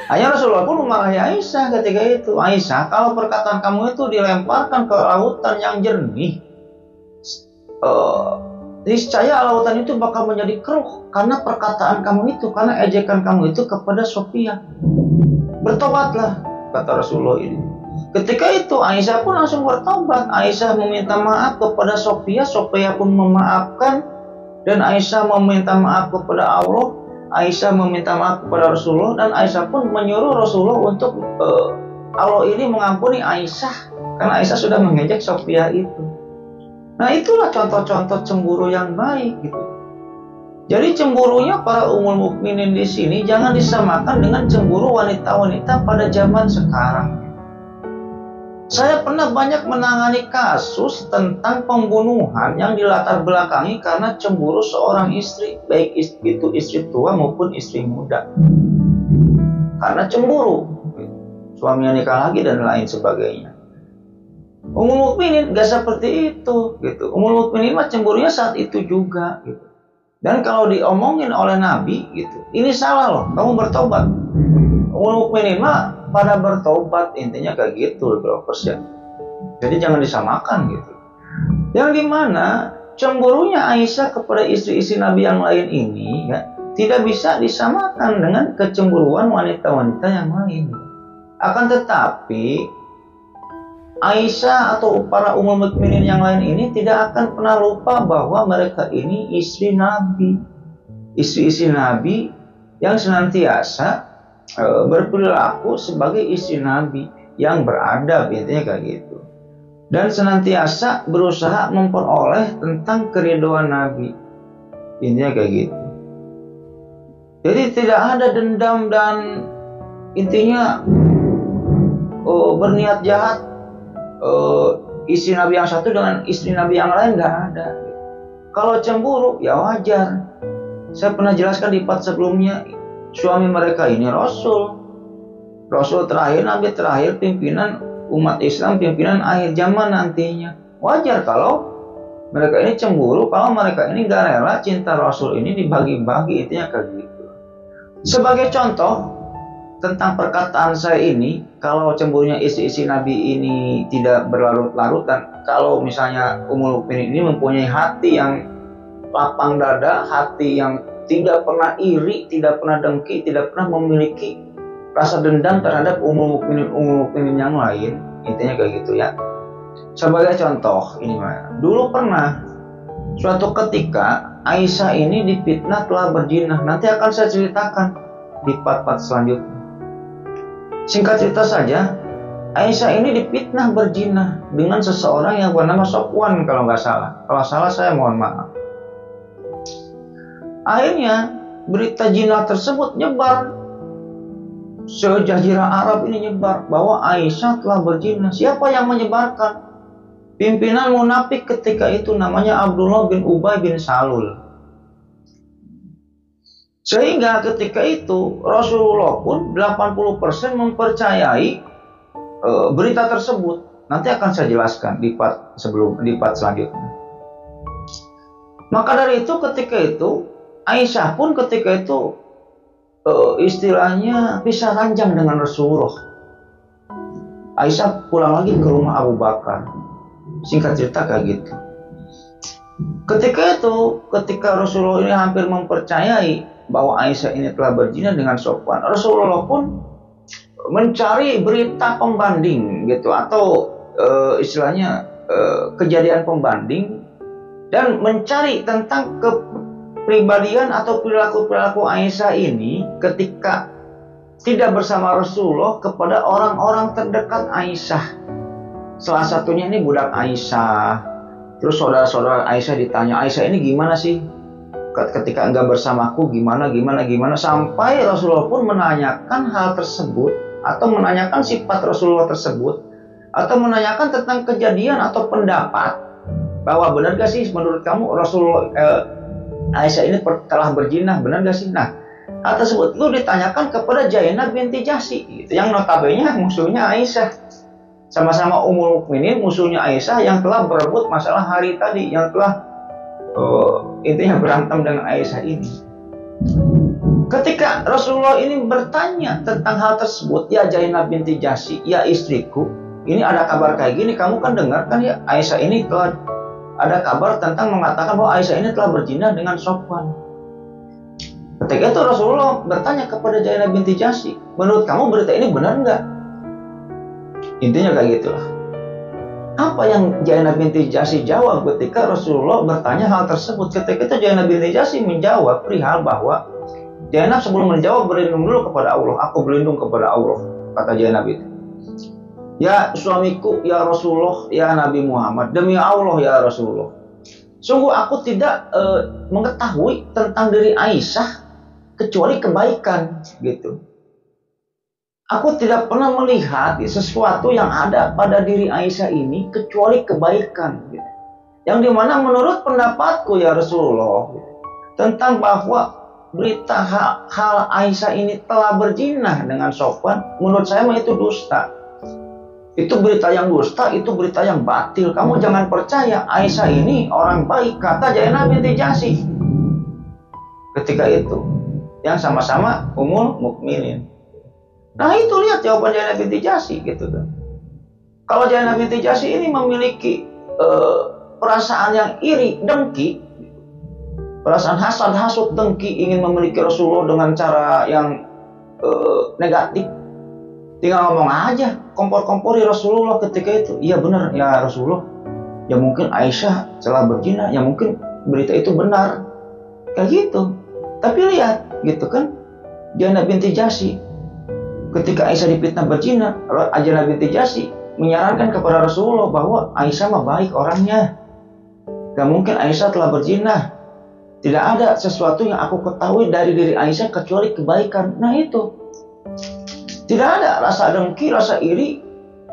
Akhirnya Rasulullah pun memarahi Aisyah ketika itu. Aisyah, kalau perkataan kamu itu dilemparkan ke lautan yang jernih, niscaya lautan itu bakal menjadi keruh karena perkataan kamu itu, karena ejekan kamu itu kepada Sofia. Bertobatlah, kata Rasulullah ini. Ketika itu Aisyah pun langsung bertobat. Aisyah meminta maaf kepada Sofia, Sofia pun memaafkan, dan Aisyah meminta maaf kepada Allah. Aisyah meminta maaf kepada Rasulullah, dan Aisyah pun menyuruh Rasulullah untuk Allah ini mengampuni Aisyah karena Aisyah sudah mengejek Sofia itu. Nah itulah contoh-contoh cemburu yang baik gitu. Jadi cemburunya para Ummul Mukminin di sini jangan disamakan dengan cemburu wanita-wanita pada zaman sekarang. Saya pernah banyak menangani kasus tentang pembunuhan yang dilatar belakangi karena cemburu seorang istri, baik itu istri tua maupun istri muda. Karena cemburu, suaminya nikah lagi dan lain sebagainya. Ummul Mukminin gak seperti itu gitu. Ummul Mukminin mah cemburunya saat itu juga gitu. Dan kalau diomongin oleh Nabi gitu, ini salah loh, kamu bertobat. Ummul Mukminin mah pada bertobat, intinya kayak gitu bro, ya. Jadi jangan disamakan gitu. Yang dimana cemburunya Aisyah kepada istri-istri Nabi yang lain ini ya, tidak bisa disamakan dengan kecemburuan wanita-wanita yang lain. Akan tetapi Aisyah atau para Ummul Mukminin yang lain ini tidak akan pernah lupa bahwa mereka ini istri Nabi. Istri-istri Nabi yang senantiasa berperilaku sebagai istri Nabi yang beradab, intinya kayak gitu. Dan senantiasa berusaha memperoleh tentang keridhaan Nabi, intinya kayak gitu. Jadi tidak ada dendam dan intinya berniat jahat istri Nabi yang satu dengan istri Nabi yang lain, nggak ada. Kalau cemburu ya wajar. Saya pernah jelaskan di part sebelumnya, suami mereka ini Rasul terakhir, Nabi terakhir, pimpinan umat Islam, pimpinan akhir zaman nantinya. Wajar kalau mereka ini cemburu, kalau mereka ini gak rela cinta Rasul ini dibagi-bagi, intinya kayak gitu. Sebagai contoh tentang perkataan saya ini, kalau cemburunya istri-istri Nabi ini tidak berlarut-larut, dan kalau misalnya Ummul Mukminin ini mempunyai hati yang lapang dada, hati yang tidak pernah iri, tidak pernah dengki, tidak pernah memiliki rasa dendam terhadap Ummul Mukminin yang lain, intinya kayak gitu ya. Sebagai contoh ini mah, dulu pernah suatu ketika Aisyah ini difitnah telah berzina. Nanti akan saya ceritakan di part-part selanjutnya. Singkat cerita saja, Aisyah ini difitnah berzina dengan seseorang yang bernama Sofwan kalau nggak salah. Kalau salah saya mohon maaf. Akhirnya berita zina tersebut nyebar. Sejazirah Arab ini nyebar bahwa Aisyah telah berzina. Siapa yang menyebarkan? Pimpinan munafik ketika itu namanya Abdullah bin Ubay bin Salul. Sehingga ketika itu Rasulullah pun 80% mempercayai berita tersebut. Nanti akan saya jelaskan di part selanjutnya. Maka dari itu ketika itu Aisyah pun ketika itu istilahnya pisah ranjang dengan Rasulullah. Aisyah pulang lagi ke rumah Abu Bakar. Singkat cerita kayak gitu. Ketika Rasulullah ini hampir mempercayai bahwa Aisyah ini telah berzina dengan Sofwan, Rasulullah pun mencari berita pembanding gitu, atau istilahnya kejadian pembanding, dan mencari tentang kepribadian atau perilaku Aisyah ini ketika tidak bersama Rasulullah kepada orang-orang terdekat Aisyah. Salah satunya ini budak Aisyah. Terus saudara-saudara Aisyah ditanya, Aisyah ini gimana sih ketika enggak bersamaku, gimana, sampai Rasulullah pun menanyakan hal tersebut, atau menanyakan sifat Rasulullah tersebut, atau menanyakan tentang kejadian atau pendapat bahwa benar gak sih menurut kamu Rasulullah Aisyah ini telah berzina, benar gak sih? Nah, hal tersebut itu ditanyakan kepada Zainab binti Jahsy, gitu, yang notabene musuhnya Aisyah. Sama-sama Ummul Mukminin, musuhnya Aisyah yang telah berebut masalah hari tadi, yang telah intinya berantem dengan Aisyah ini. Ketika Rasulullah ini bertanya tentang hal tersebut, ya Zainab binti Jahsy, ya istriku, ini ada kabar kayak gini, kamu kan dengar kan ya, Aisyah ini telah ada kabar tentang mengatakan bahwa Aisyah ini telah berzina dengan Sofwan. Ketika itu Rasulullah bertanya kepada Zainab binti Jahsy, menurut kamu berita ini benar enggak? Intinya kayak gitulah. Apa yang Zainab binti Jahsy jawab ketika Rasulullah bertanya hal tersebut? Ketika itu Zainab binti Jahsy menjawab perihal bahwa Zainab sebelum menjawab berlindung dulu kepada Allah. Aku berlindung kepada Allah, kata Zainab itu. Ya suamiku, ya Rasulullah, ya Nabi Muhammad, demi Allah ya Rasulullah, sungguh aku tidak mengetahui tentang diri Aisyah kecuali kebaikan gitu. Aku tidak pernah melihat sesuatu yang ada pada diri Aisyah ini kecuali kebaikan gitu. Yang dimana menurut pendapatku ya Rasulullah gitu, tentang bahwa berita hal Aisyah ini telah berzina dengan Sofwan, menurut saya itu dusta. Itu berita yang dusta, itu berita yang batil. Kamu jangan percaya. Aisyah ini orang baik, kata Zainab binti Jahsy ketika itu, yang sama-sama Ummul Mukminin. Nah itu lihat jawaban Zainab binti Jahsy gitu kan. Kalau Zainab binti Jahsy ini memiliki perasaan yang iri, dengki, perasaan hasad, hasut, dengki, ingin memiliki Rasulullah dengan cara yang negatif, tinggal ngomong aja, kompor-kompori Rasulullah ketika itu. Iya benar ya Rasulullah, ya mungkin Aisyah telah berzina, ya mungkin berita itu benar, kayak gitu. Tapi lihat gitu kan, Zainab binti Jahsy ketika Aisyah dipitnah berzina, Zainab binti Jahsy menyarankan kepada Rasulullah bahwa Aisyah mah baik orangnya, gak mungkin Aisyah telah berzina. Tidak ada sesuatu yang aku ketahui dari diri Aisyah kecuali kebaikan. Nah itu, tidak ada rasa dengki, rasa iri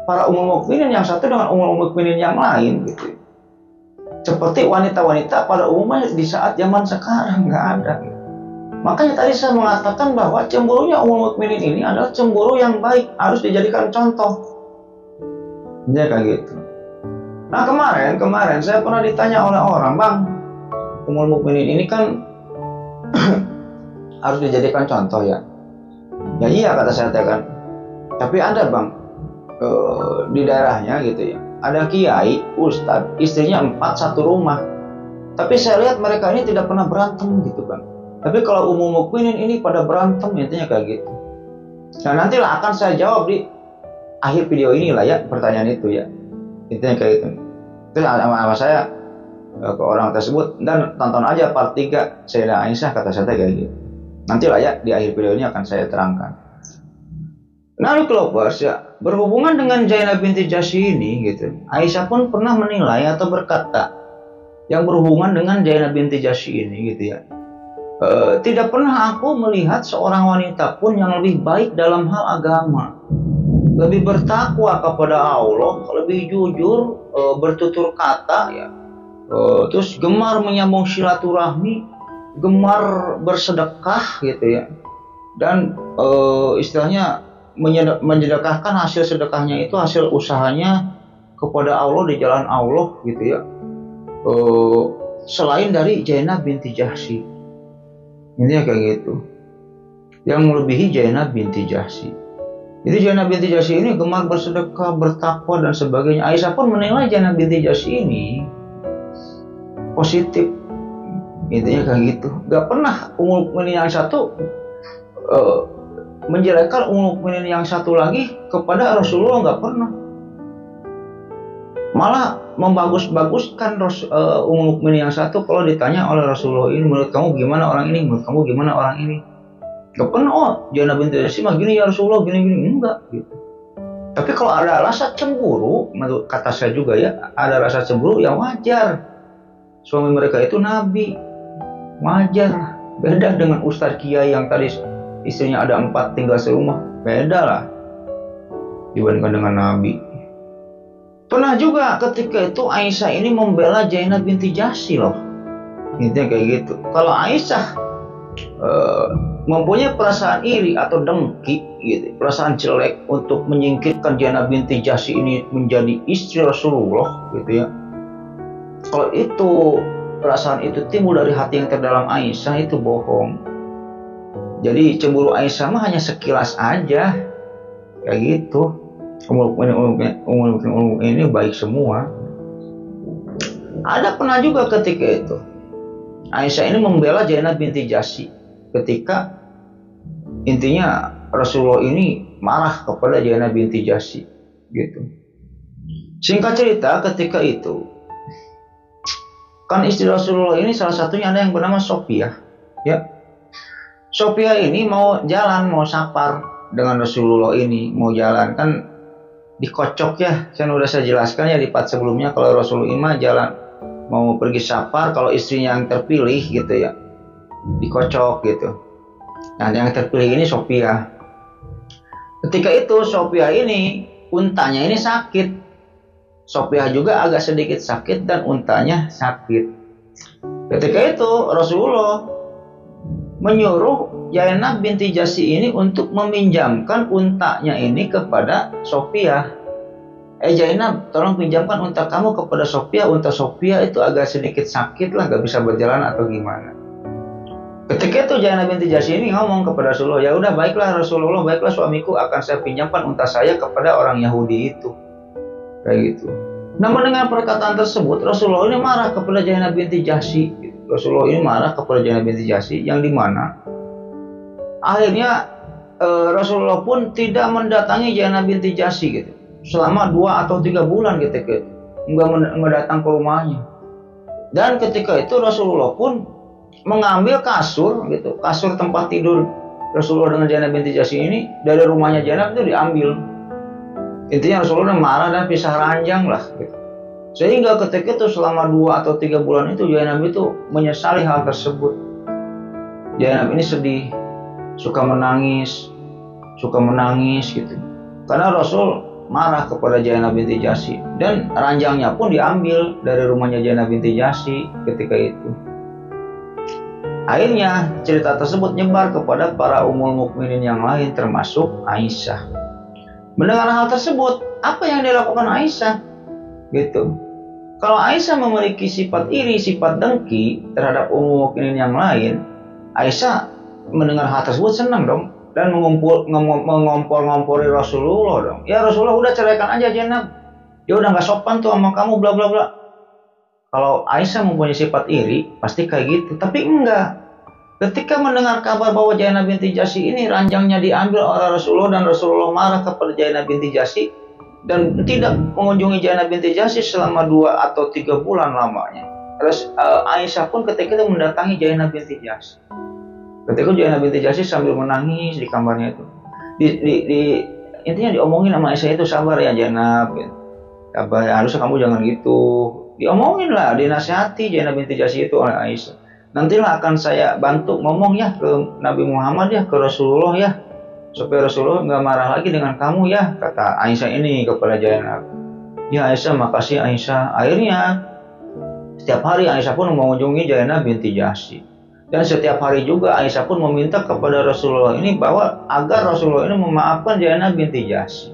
para Ummul Mukminin yang satu dengan Ummul Mukminin yang lain gitu. Seperti wanita-wanita pada umumnya di saat zaman sekarang, nggak ada. Makanya tadi saya mengatakan bahwa cemburunya Ummul Mukminin ini adalah cemburu yang baik, harus dijadikan contoh. Dia kayak gitu. Nah kemarin saya pernah ditanya oleh orang, Bang, Ummul Mukminin ini kan harus dijadikan contoh ya. Ya iya kata saya kan. Tapi ada Bang, di daerahnya gitu ya, ada kiai, ustadz, istrinya 4 satu rumah. Tapi saya lihat mereka ini tidak pernah berantem gitu Bang. Tapi kalau Ummul Mukminin ini pada berantem, intinya kayak gitu. Nah nantilah akan saya jawab di akhir video ini lah ya, pertanyaan itu ya. Intinya kayak gitu. Terus sama saya ke orang tersebut, dan tonton aja part 3 Sayyidah Aisyah, kata saya kayak gitu. Nantilah ya di akhir video ini akan saya terangkan. Nah Lovers ya, berhubungan dengan Zainab binti Jahsy ini gitu, Aisyah pun pernah menilai atau berkata yang berhubungan dengan Zainab binti Jahsy ini gitu ya, tidak pernah aku melihat seorang wanita pun yang lebih baik dalam hal agama, lebih bertakwa kepada Allah, lebih jujur, bertutur kata ya, terus gemar menyambung silaturahmi, gemar bersedekah gitu ya, dan istilahnya mensedekahkan hasil sedekahnya itu hasil usahanya kepada Allah, di jalan Allah gitu ya, selain dari Zainab binti Jahsy. Intinya kayak gitu, yang melebihi Zainab binti Jahsy. Jadi Zainab binti Jahsy ini gemar bersedekah, bertakwa dan sebagainya. Aisyah pun menilai Zainab binti Jahsy ini positif. Intinya kayak gitu. Gak pernah Ummul Mukminin yang satu menjelekkan Ummul Mukminin yang satu lagi kepada Rasulullah, gak pernah. Malah membagus-baguskan Ummul Mukminin yang satu kalau ditanya oleh Rasulullah, ini menurut kamu gimana orang ini, menurut kamu gimana orang ini. Gak pernah, oh Zainab binti Jahsy mah gini ya Rasulullah, gini-gini, enggak gitu. Tapi kalau ada rasa cemburu, menurut kata saya juga ya, ada rasa cemburu yang wajar. Suami mereka itu Nabi, wajar. Beda dengan Ustadz Kiai yang tadi istrinya ada 4 tinggal serumah, beda lah dibandingkan dengan Nabi. Pernah juga ketika itu Aisyah ini membela Zainab binti Jahsy loh. Intinya kayak gitu. Kalau Aisyah mempunyai perasaan iri atau dengki gitu, perasaan jelek untuk menyingkirkan Zainab binti Jahsy ini menjadi istri Rasulullah gitu ya, kalau itu perasaan itu timbul dari hati yang terdalam Aisyah, itu bohong. Jadi cemburu Aisyah mah hanya sekilas aja kayak gitu. Ummul Mukminin ini baik semua. Ada pernah juga ketika itu Aisyah ini membela Zainab binti Jahsy ketika intinya Rasulullah ini marah kepada Zainab binti Jahsy gitu. Singkat cerita, ketika itu kan istri Rasulullah ini salah satunya ada yang bernama Sophia ya. Sophia ini mau jalan, mau safar dengan Rasulullah ini, mau jalan kan dikocok ya, kan udah saya jelaskan ya di part sebelumnya, kalau Rasulullah jalan mau pergi safar, kalau istrinya yang terpilih gitu ya dikocok gitu. Nah yang terpilih ini Sophia. Ketika itu Sophia ini untanya ini sakit, Sophia juga agak sedikit sakit dan untanya sakit. Ketika itu Rasulullah menyuruh Zainab binti Jahsy ini untuk meminjamkan untanya ini kepada Sophia. Zainab, tolong pinjamkan unta kamu kepada Sofia. Unta Sofia itu agak sedikit sakit lah, gak bisa berjalan atau gimana. Ketika itu Zainab binti Jahsy ini ngomong kepada Rasulullah, ya udah baiklah Rasulullah, baiklah suamiku akan saya pinjamkan unta saya kepada orang Yahudi itu. Kayak gitu. Nah, mendengar perkataan tersebut, Rasulullah ini marah kepada Zainab binti Jahsy. Rasulullah ini marah kepada Zainab binti Jahsy, yang dimana akhirnya Rasulullah pun tidak mendatangi Zainab binti Jahsy gitu. Selama 2 atau 3 bulan ketika itu nggak datang ke rumahnya. Dan ketika itu Rasulullah pun mengambil kasur gitu, kasur tempat tidur Rasulullah dengan Zainab binti Jahsy ini dari rumahnya Zainab itu diambil. Intinya Rasulullah marah dan pisah ranjang lah gitu. Sehingga ketika itu selama 2 atau 3 bulan itu Zainab itu menyesali hal tersebut. Zainab ini sedih, suka menangis gitu. Karena Rasul marah kepada Zainab binti Jahsy dan ranjangnya pun diambil dari rumahnya Zainab binti Jahsy ketika itu. Akhirnya cerita tersebut nyebar kepada para ummul mukminin yang lain termasuk Aisyah. Mendengar hal tersebut, apa yang dilakukan Aisyah? Gitu. Kalau Aisyah memiliki sifat iri, sifat dengki terhadap ummul mukminin yang lain, Aisyah mendengar hal tersebut senang dong dan mengompor-ngompori Rasulullah dong. Ya Rasulullah udah ceraikan aja Zainab. Dia udah nggak sopan tuh sama kamu bla bla bla. Kalau Aisyah mempunyai sifat iri pasti kayak gitu. Tapi enggak. Ketika mendengar kabar bahwa Zainab binti Jahsy ini ranjangnya diambil oleh Rasulullah dan Rasulullah marah kepada Zainab binti Jahsy dan tidak mengunjungi Zainab binti Jahsy selama 2 atau 3 bulan lamanya. Terus Aisyah pun ketika itu mendatangi Zainab binti Jahsy. Ketika Zainab binti Jahsy sambil menangis di kamarnya itu, intinya diomongin sama Aisyah itu, sabar ya Zainab, sabar ya, harusnya kamu jangan gitu. Diomongin lah, dinasihati Zainab binti Jahsy itu oleh Aisyah. Nantilah akan saya bantu ngomong ya ke Nabi Muhammad ya, ke Rasulullah ya, supaya Rasulullah nggak marah lagi dengan kamu ya, kata Aisyah ini kepada Zainab. Ya Aisyah, makasih Aisyah. Akhirnya setiap hari Aisyah pun mengunjungi Zainab binti Jahsy. Dan setiap hari juga Aisyah pun meminta kepada Rasulullah ini bahwa agar Rasulullah ini memaafkan Zainab binti Jahsy.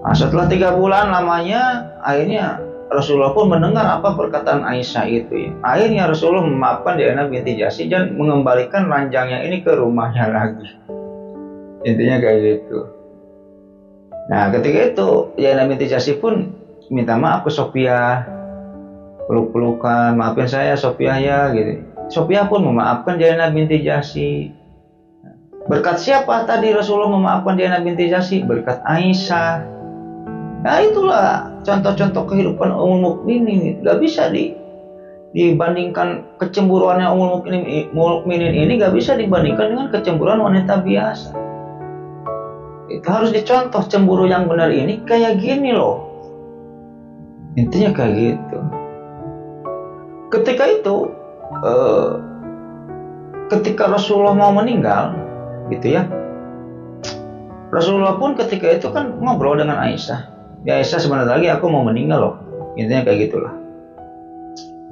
Nah, setelah 3 bulan lamanya, akhirnya Rasulullah pun mendengar apa perkataan Aisyah itu ya. Akhirnya Rasulullah memaafkan Zainab binti Jahsy dan mengembalikan ranjangnya ini ke rumahnya lagi. Intinya kayak gitu. Nah, ketika itu Zainab binti Jahsy pun minta maaf ke Sofia, peluk-pelukan, maafin saya Sofia ya gitu. Sofia pun memaafkan Zainab binti Jahsy. Berkat siapa tadi Rasulullah memaafkan Zainab binti Jahsy? Berkat Aisyah. Nah itulah contoh-contoh kehidupan ummul mukminin. Gak bisa dibandingkan kecemburuannya ummul mukminin ini, gak bisa dibandingkan dengan kecemburuan wanita biasa. Itu harus dicontoh, cemburu yang benar ini kayak gini loh. Intinya kayak gitu. Ketika itu ketika Rasulullah mau meninggal gitu ya, Rasulullah pun ketika itu kan ngobrol dengan Aisyah. Ya Aisyah, sebenarnya lagi aku mau meninggal loh. Intinya kayak gitulah.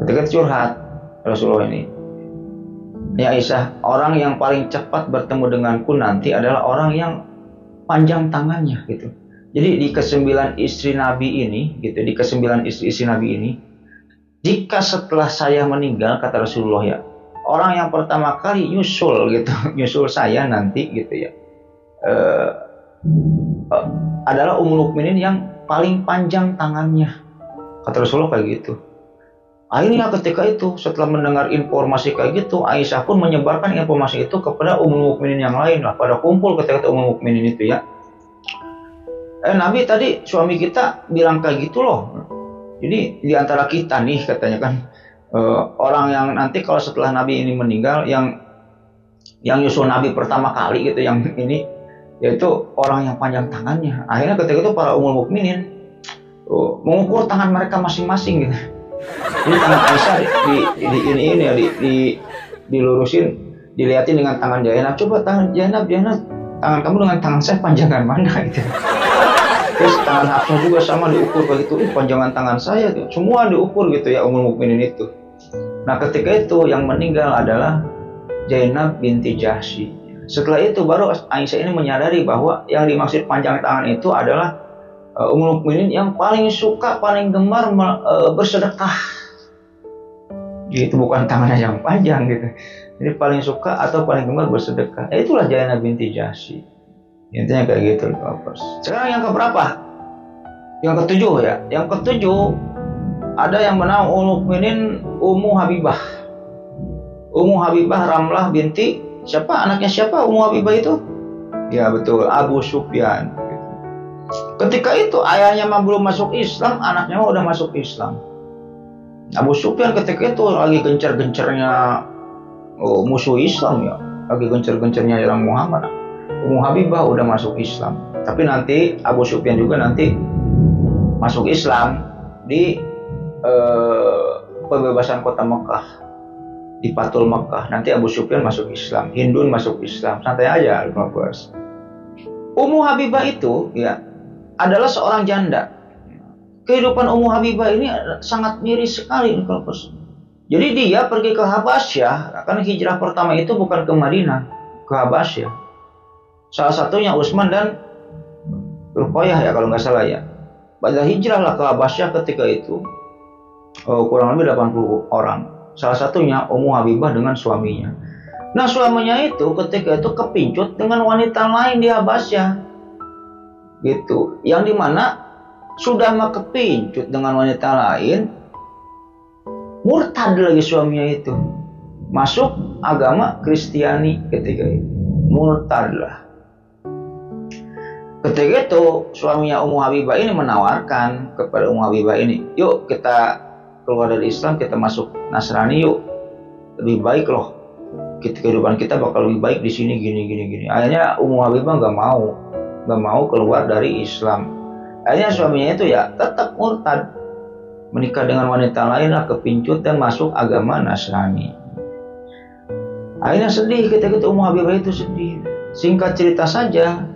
Ketika itu curhat Rasulullah ini, ya Aisyah, orang yang paling cepat bertemu denganku nanti adalah orang yang panjang tangannya gitu. Jadi di ke-9 istri Nabi ini gitu, di ke-9 istri Nabi ini, jika setelah saya meninggal, kata Rasulullah ya, orang yang pertama kali nyusul gitu, nyusul saya nanti gitu ya, adalah ummul mukminin yang paling panjang tangannya, kata Rasulullah kayak gitu. Akhirnya ketika itu setelah mendengar informasi kayak gitu, Aisyah pun menyebarkan informasi itu kepada ummul mukminin yang lain lah, pada kumpul ketika ummul mukminin itu ya. Nabi tadi suami kita bilang kayak gitu loh. Jadi di antara kita nih katanya kan orang yang nanti kalau setelah Nabi ini meninggal, yang nyusul Nabi pertama kali gitu, yang ini yaitu orang yang panjang tangannya. Akhirnya ketika itu para ummul mukminin mengukur tangan mereka masing-masing gitu. Jadi tangan Aisyah dilurusin, dilihatin dengan tangan Zainab. Coba tangan Zainab, tangan kamu dengan tangan saya panjangan mana gitu. Terus tangan Hafsah juga sama diukur begitu, panjangan tangan saya tuh, semua diukur gitu ya ummul mukminin itu. Nah ketika itu yang meninggal adalah Zainab binti Jahsy. Setelah itu baru Aisyah ini menyadari bahwa yang dimaksud panjang tangan itu adalah Ummul Mukminin yang paling suka, paling gemar bersedekah. Itu bukan tangannya yang panjang gitu. Jadi paling suka atau paling gemar bersedekah. Itulah Zainab binti Jahsy. Intinya kayak gitu. Sekarang yang keberapa? Yang ketujuh ya. Yang ketujuh ada yang bernama Ummul Mukminin Ummu Habibah. Ummu Habibah Ramlah binti siapa? Anaknya siapa Ummu Habibah itu? Ya betul, Abu Sufyan. Ketika itu ayahnya mah belum masuk Islam, anaknya mah udah masuk Islam. Abu Sufyan ketika itu lagi gencar-gencarnya musuh Islam ya, lagi gencar-gencarnya jalan Muhammad. Ummu Habibah udah masuk Islam, tapi nanti Abu Sufyan juga nanti masuk Islam di pembebasan kota Mekah, di Fathul Mekah. Nanti Abu Sufyan masuk Islam, Hindun masuk Islam, santai aja. Ummu Habibah itu ya adalah seorang janda. Kehidupan Ummu Habibah ini sangat miris sekali. Jadi dia pergi ke Habasyah, karena hijrah pertama itu bukan ke Madinah, ke Habasyah. Salah satunya Utsman dan Ruqayyah ya kalau nggak salah ya. Pada hijrahlah ke Habasyah ketika itu kurang lebih 80 orang. Salah satunya Ummu Habibah dengan suaminya. Nah suaminya itu ketika itu kepincut dengan wanita lain di Habasyah. Gitu. Yang dimana sudah mah kepincut dengan wanita lain, murtad lagi suaminya itu, masuk agama Kristiani ketika itu, murtad lah. Ketika itu suaminya Ummu Habibah ini menawarkan kepada Ummu Habibah ini, yuk kita keluar dari Islam, kita masuk Nasrani yuk, lebih baik loh, kehidupan kita bakal lebih baik di sini gini. Akhirnya Ummu Habibah nggak mau keluar dari Islam. Akhirnya suaminya itu ya tetap murtad, menikah dengan wanita lain lah, kepincut dan masuk agama Nasrani. Akhirnya sedih ketika itu Ummu Habibah itu sedih. Singkat cerita saja,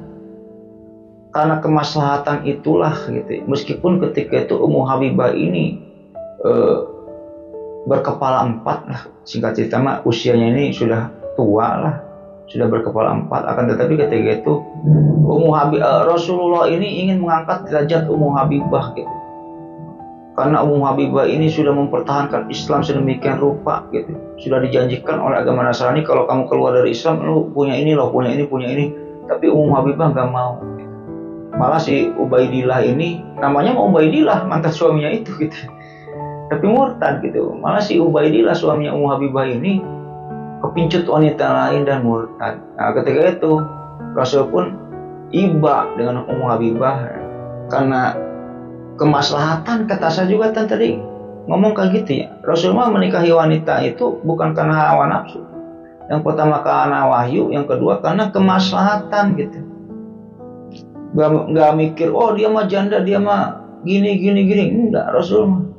karena kemaslahatan itulah gitu. Meskipun ketika itu Ummu Habibah ini berkepala 4 lah, singkat cerita mah usianya ini sudah tua lah, sudah berkepala 4. Akan tetapi ketika itu Rasulullah ini ingin mengangkat derajat Ummu Habibah gitu. Karena Ummu Habibah ini sudah mempertahankan Islam sedemikian rupa gitu. Sudah dijanjikan oleh agama Nasrani, kalau kamu keluar dari Islam lu punya ini loh, punya ini. Tapi Ummu Habibah nggak mau. Malah si Ubaidillah ini, namanya Ubaidillah, mantan suaminya itu gitu. Tapi murtad gitu. Malah si Ubaidillah suaminya Ummu Habibah ini kepincut wanita lain dan murtad. Nah ketika itu Rasul pun iba dengan Ummu Habibah karena kemaslahatan. Kata saya juga tadi ngomong kayak gitu ya, Rasulullah menikahi wanita itu bukan karena hawa nafsu. Yang pertama karena wahyu, yang kedua karena kemaslahatan gitu. Gak mikir dia mah janda, dia mah gini. Enggak, Rasul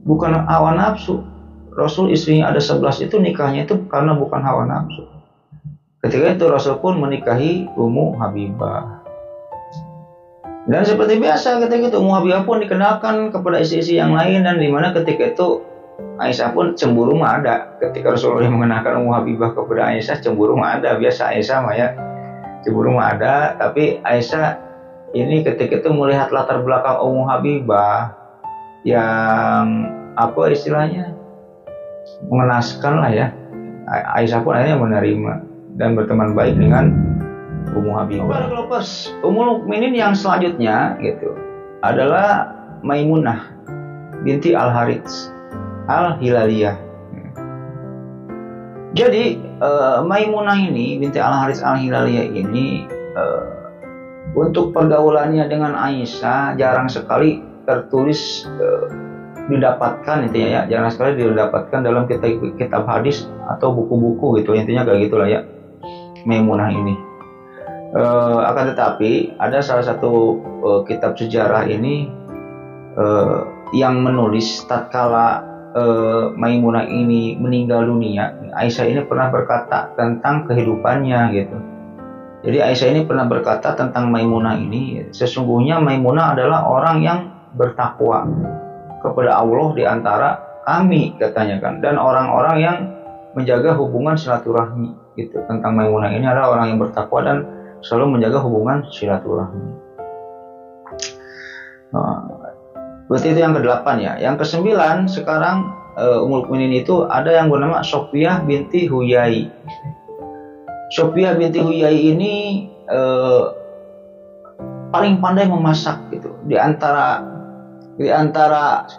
bukan hawa nafsu. Rasul istrinya ada 11 itu nikahnya itu karena bukan hawa nafsu. Ketika itu Rasul pun menikahi Ummu Habibah. Dan seperti biasa ketika itu Ummu Habibah pun dikenalkan kepada istri-istri yang lain, dan dimana ketika itu Aisyah pun cemburu mah ada. Ketika Rasulullah mengenalkan Ummu Habibah kepada Aisyah, cemburu mah ada. Biasa Aisyah mah ya, cemburu mah ada. Tapi Aisyah ini ketika itu melihat latar belakang Ummu Habibah yang apa istilahnya, mengenaskan lah ya. Aisyah pun akhirnya menerima dan berteman baik dengan Ummu Habibah. Ummul Mukminin yang selanjutnya gitu adalah Maimunah binti Al-Harits Al-Hilaliyah. Jadi Maimunah ini binti Al-Harits Al-Hilaliyah ini untuk pergaulannya dengan Aisyah jarang sekali tertulis didapatkan, intinya ya jarang sekali didapatkan dalam kitab hadis atau buku-buku gitu, intinya kayak gitulah ya Maimunah ini. Akan tetapi ada salah satu kitab sejarah ini yang menulis tatkala Maimunah ini meninggal dunia, Aisyah ini pernah berkata tentang kehidupannya gitu. Jadi Aisyah ini pernah berkata tentang Maimunah ini, sesungguhnya Maimunah adalah orang yang bertakwa kepada Allah di antara kami, katanya kan, dan orang-orang yang menjaga hubungan silaturahmi gitu. Tentang Maimunah ini adalah orang yang bertakwa dan selalu menjaga hubungan silaturahmi. Nah, berarti itu yang ke-8 ya. Yang ke-9 sekarang Ummul Mukminin itu ada yang bernama Sofiyah binti Huyai. Sofiyah binti Huyai ini paling pandai memasak gitu. Di antara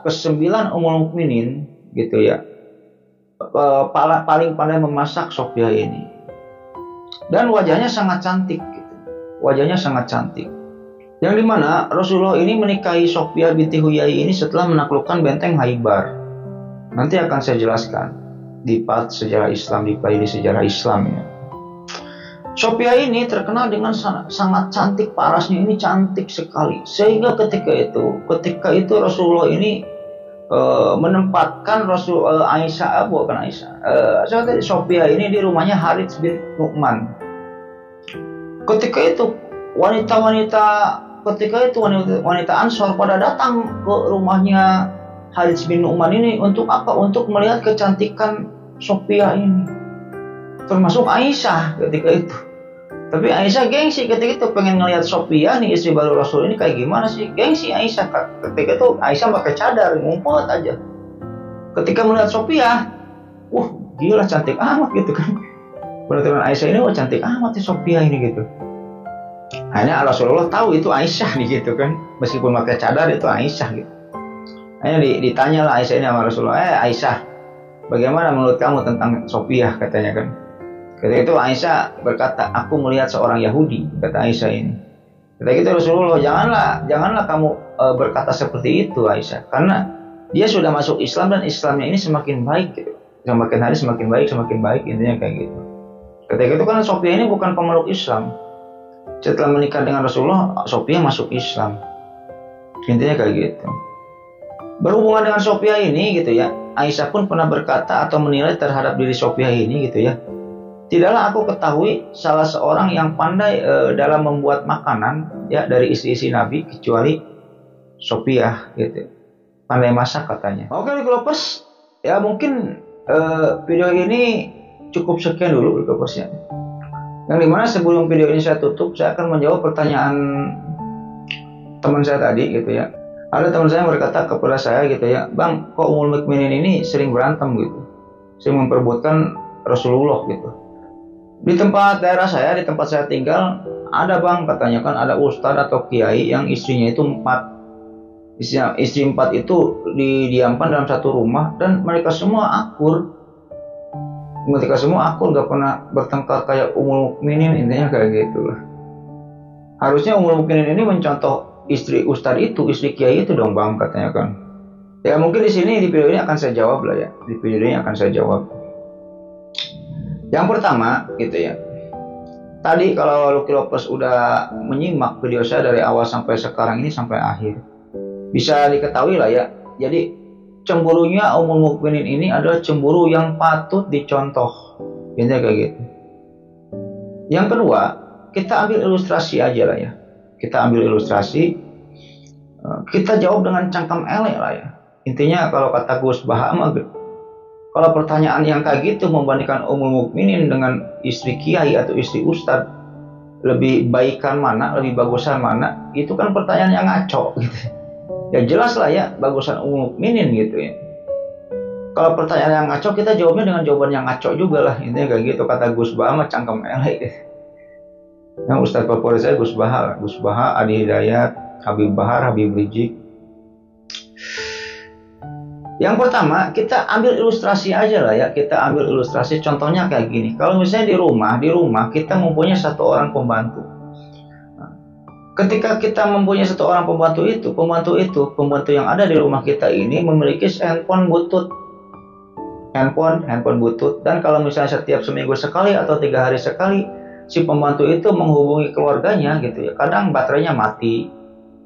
ke-9 Ummul Mukminin gitu ya. Paling pandai memasak Sofiyah ini. Dan wajahnya sangat cantik gitu. Wajahnya sangat cantik. Yang dimana Rasulullah ini menikahi Sofiyah binti Huyai ini setelah menaklukkan benteng Khaybar. Nanti akan saya jelaskan di part sejarah Islam, di playlist sejarah Islam ya. Sofiyah ini terkenal dengan sangat cantik, parasnya ini cantik sekali. Sehingga ketika itu Rasulullah ini menempatkan Sofiyah ini di rumahnya Harits bin Nu'man. Ketika itu wanita Ansor pada datang ke rumahnya Harits bin Nu'man ini untuk apa? Untuk melihat kecantikan Sofiyah ini, termasuk Aisyah ketika itu. Tapi Aisyah gengsi ketika itu, pengen ngelihat Sofiyah nih, istri baru Rasul ini kayak gimana sih. Gengsi Aisyah ketika itu. Aisyah pakai cadar, ngumpet aja. Ketika melihat Sofiyah, gila cantik amat gitu kan. Penampilan Aisyah ini cantik amat sih Sofiyah ini gitu. Akhirnya Rasulullah tahu itu Aisyah nih gitu kan, meskipun pakai cadar itu Aisyah gitu. Akhirnya ditanya lah Aisyah ini sama Rasulullah, Aisyah, bagaimana menurut kamu tentang Sofiyah, katanya kan. Ketika itu Aisyah berkata, aku melihat seorang Yahudi, kata Aisyah ini. Ketika itu Rasulullah, janganlah kamu berkata seperti itu Aisyah, karena dia sudah masuk Islam dan Islamnya ini semakin baik gitu. Semakin hari semakin baik, intinya kayak gitu. Ketika itu kan Sofiyah ini bukan pemeluk Islam. Setelah menikah dengan Rasulullah, Sofiyah masuk Islam. Intinya kayak gitu. Berhubungan dengan Sofiyah ini gitu ya, Aisyah pun pernah berkata atau menilai terhadap diri Sofiyah ini gitu ya. Tidaklah aku ketahui salah seorang yang pandai dalam membuat makanan ya dari istri-istri Nabi kecuali Sofiyah gitu. Pandai masak katanya. Oke, Lovers, ya mungkin video ini cukup sekian dulu Lovers ya. Yang dimana sebelum video ini saya tutup, saya akan menjawab pertanyaan teman saya tadi gitu ya. Ada teman saya berkata kepada saya gitu ya, Bang, kok Ummul Mukminin ini sering berantem gitu, sering memperebutkan Rasulullah gitu. Di tempat daerah saya, di tempat saya tinggal, ada Bang, katanya kan ada ustadz atau kiai yang istrinya itu 4. Istri 4 itu didiamkan dalam satu rumah dan mereka semua akur. Mereka semua akur, gak pernah bertengkar kayak Ummul Mukminin, intinya kayak gitu lah. Harusnya Ummul Mukminin ini mencontoh istri ustadz itu, istri kiai itu dong Bang, katanya kan. Ya mungkin di sini di video ini akan saya jawab lah ya. Di video ini akan saya jawab. Yang pertama gitu ya. Tadi kalau Lucky Lovers udah menyimak video saya dari awal sampai sekarang ini sampai akhir, bisa diketahui lah ya. Jadi cemburunya Ummul Mukminin ini adalah cemburu yang patut dicontoh. Intinya kayak gitu. Yang kedua, kita ambil ilustrasi aja lah ya. Kita ambil ilustrasi, kita jawab dengan cangkem elek lah ya. Intinya kalau kata Gus Bahama, kalau pertanyaan yang kayak gitu membandingkan Ummul Mukminin dengan istri kiai atau istri ustadz, lebih baikan mana, lebih bagusan mana, itu kan pertanyaan yang ngaco gitu. Ya jelas lah ya, bagusan Ummul Mukminin gitu ya. Kalau pertanyaan yang ngaco, kita jawabnya dengan jawaban yang ngaco juga lah. Intinya kayak gitu, kata Gus Bahama, cangkem elek gitu. Yang ustadz favorit saya Gus Baha, Adi Hidayat, Habib Bahar, Habib Rizik. Yang pertama, kita ambil ilustrasi aja lah ya. Kita ambil ilustrasi, contohnya kayak gini. Kalau misalnya di rumah kita mempunyai satu orang pembantu. Ketika kita mempunyai satu orang pembantu yang ada di rumah kita ini memiliki handphone butut. Handphone butut. Dan kalau misalnya setiap seminggu sekali atau 3 hari sekali, si pembantu itu menghubungi keluarganya gitu ya. Kadang baterainya mati.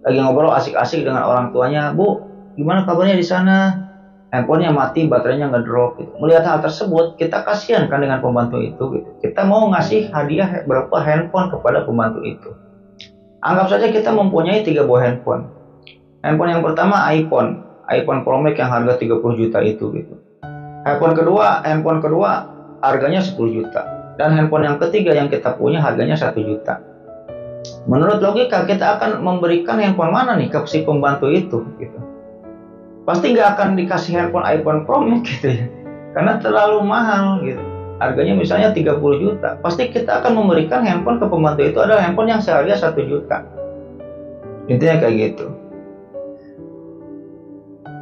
Lagi ngobrol asik-asik dengan orang tuanya, Bu, gimana kabarnya di sana? Handphonenya mati, baterainya ngedrop gitu. Melihat hal tersebut, kita kasihan kan dengan pembantu itu gitu. Kita mau ngasih hadiah berapa handphone kepada pembantu itu. Anggap saja kita mempunyai 3 buah handphone. Handphone yang pertama iPhone Pro Max yang harga 30 juta itu gitu. Handphone kedua harganya 10 juta. Dan handphone yang ketiga yang kita punya harganya 1 juta. Menurut logika kita akan memberikan handphone mana nih ke si pembantu itu gitu. Pasti nggak akan dikasih handphone iPhone Pro Max gitu ya, karena terlalu mahal gitu. Harganya misalnya 30 juta. Pasti kita akan memberikan handphone ke pembantu itu adalah handphone yang seharga 1 juta. Intinya kayak gitu.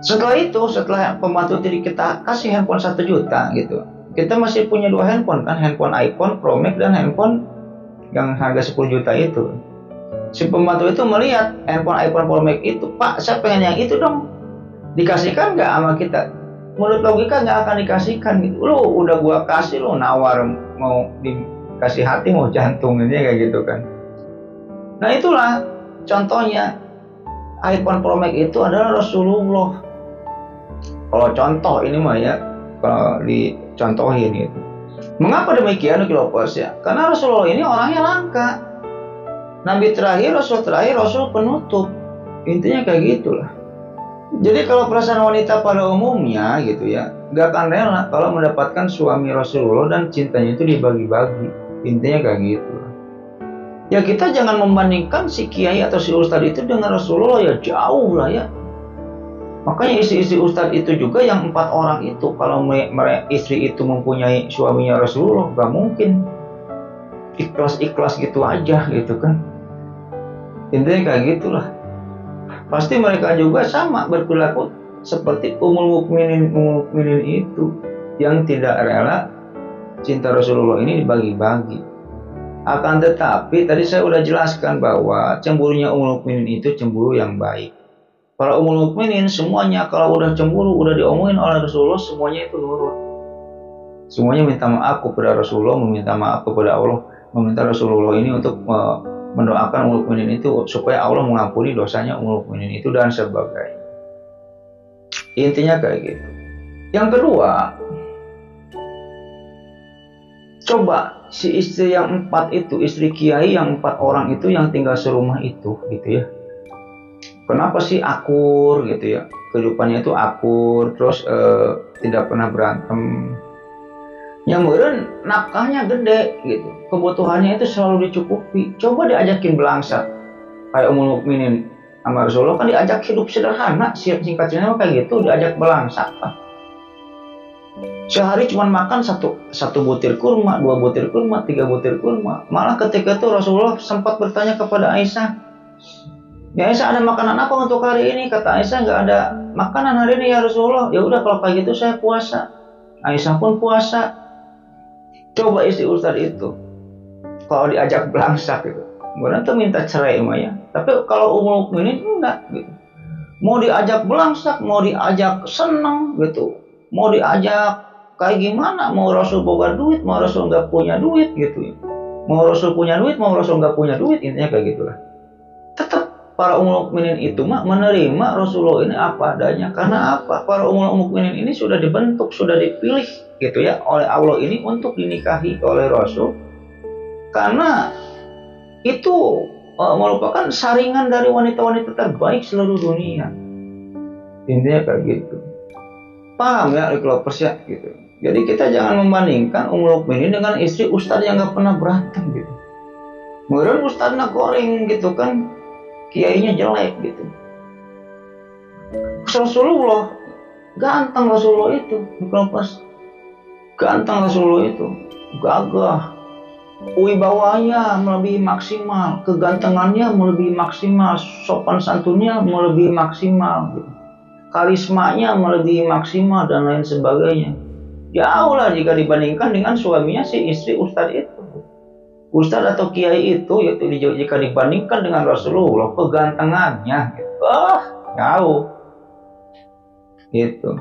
Setelah pembantu itu kita kasih handphone 1 juta gitu, kita masih punya 2 handphone kan, handphone iPhone Pro Max dan handphone yang harga 10 juta itu. Si pembantu itu melihat handphone iPhone Pro Max itu, Pak, saya pengen yang itu dong. Dikasihkan nggak sama kita? Menurut logika nggak akan dikasihkan gitu. Lu udah gua kasih, lu nawar mau dikasih hati mau jantung, ini kayak gitu kan. Nah itulah contohnya, iPhone Pro Max itu adalah Rasulullah. Kalau contoh ini mah ya, kalau dicontohin gitu. Mengapa demikian Kilopos ya? Karena Rasulullah ini orangnya langka. Nabi terakhir, Rasul terakhir, Rasul penutup. Intinya kayak gitulah. Jadi kalau perasaan wanita pada umumnya gitu ya, gak akan rela kalau mendapatkan suami Rasulullah dan cintanya itu dibagi-bagi. Intinya kayak gitu. Ya kita jangan membandingkan si kiai atau si ustadz itu dengan Rasulullah, ya jauh lah ya. Makanya istri-istri ustadz itu juga yang 4 orang itu, kalau istri itu mempunyai suaminya Rasulullah, gak mungkin ikhlas-ikhlas gitu aja gitu kan. Intinya kayak gitulah. Pasti mereka juga sama berperilaku seperti Ummul Mukminin itu, yang tidak rela cinta Rasulullah ini dibagi-bagi. Akan tetapi tadi saya udah jelaskan bahwa cemburunya Ummul Mukminin itu cemburu yang baik. Para Ummul Mukminin semuanya kalau udah cemburu, udah diomongin oleh Rasulullah, semuanya itu nurut. Semuanya minta maaf kepada Rasulullah, meminta maaf kepada Allah, meminta Rasulullah ini untuk mendoakan Ummul Mukminin itu supaya Allah mengampuni dosanya Ummul Mukminin itu dan sebagainya. Intinya kayak gitu. Yang kedua, coba si istri yang 4 itu, istri kiai yang 4 orang itu yang tinggal serumah itu gitu ya. Kenapa sih akur gitu ya? Kehidupannya itu akur, terus tidak pernah berantem. Yang meureun nafkahnya gede gitu, kebutuhannya itu selalu dicukupi. Coba diajakin belangsak kayak Ummul Mukminin sama Rasulullah, kan diajak hidup sederhana, singkatnya kayak gitu, diajak belangsak kan. Sehari cuma makan satu butir kurma, 2 butir kurma, 3 butir kurma. Malah ketika itu Rasulullah sempat bertanya kepada Aisyah, ya Aisyah, ada makanan apa untuk hari ini? Kata Aisyah, nggak ada makanan hari ini ya Rasulullah. Ya udah kalau kayak gitu saya puasa. Aisyah pun puasa. Coba istri ustadz itu kalau diajak belangsak gitu, kemudian tuh minta cerai mah ya. Tapi kalau Ummul Mukminin enggak gitu. Mau diajak belangsak, mau diajak senang gitu, mau diajak kayak gimana, mau Rasul boga duit, mau Rasul nggak punya duit gitu ya. Mau Rasul punya duit, mau Rasul nggak punya duit, intinya kayak gitulah. Tetap para Ummul Mukminin itu mah menerima Rasulullah ini apa adanya. Karena apa? Para Ummul Mukminin ini sudah dibentuk, sudah dipilih gitu ya oleh Allah ini untuk dinikahi oleh Rasul, karena itu merupakan saringan dari wanita-wanita terbaik seluruh dunia. Intinya kayak gitu. Paham ya Kilopers ya gitu. Jadi kita jangan membandingkan Ummul Mukminin dengan istri ustadz yang gak pernah berantem gitu. Meureun ustadzna goreng gitu kan, kiainya jelek gitu. Rasulullah ganteng, Rasulullah itu Kilopers. Ganteng Rasulullah itu, gagah, wibawanya melebihi maksimal, kegantengannya melebihi maksimal, sopan santunnya melebihi maksimal, karismanya melebihi maksimal dan lain sebagainya. Jauh lah jika dibandingkan dengan suaminya si istri ustadz itu. Ustadz atau kiai itu jika dibandingkan dengan Rasulullah, kegantengannya jauh gitu.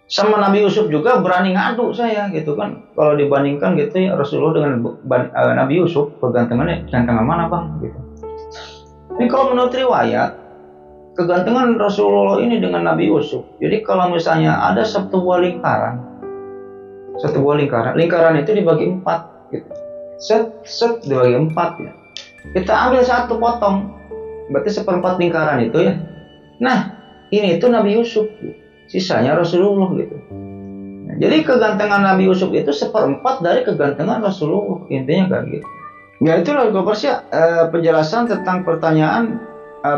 Sama Nabi Yusuf juga berani ngadu saya gitu kan. Kalau dibandingkan gitu ya Rasulullah dengan Nabi Yusuf, kegantengannya gantengan mana bang gitu. Ini kalau menurut riwayat, kegantengan Rasulullah ini dengan Nabi Yusuf. Jadi kalau misalnya ada sebuah lingkaran itu dibagi 4 gitu. Set dibagi 4 ya. Kita ambil 1 potong, berarti 1/4 lingkaran itu ya. Nah ini itu Nabi Yusuf, sisanya Rasulullah gitu. Nah, jadi kegantengan Nabi Yusuf itu 1/4 dari kegantengan Rasulullah, intinya kayak gitu. Ya itulah Gopers ya, penjelasan tentang pertanyaan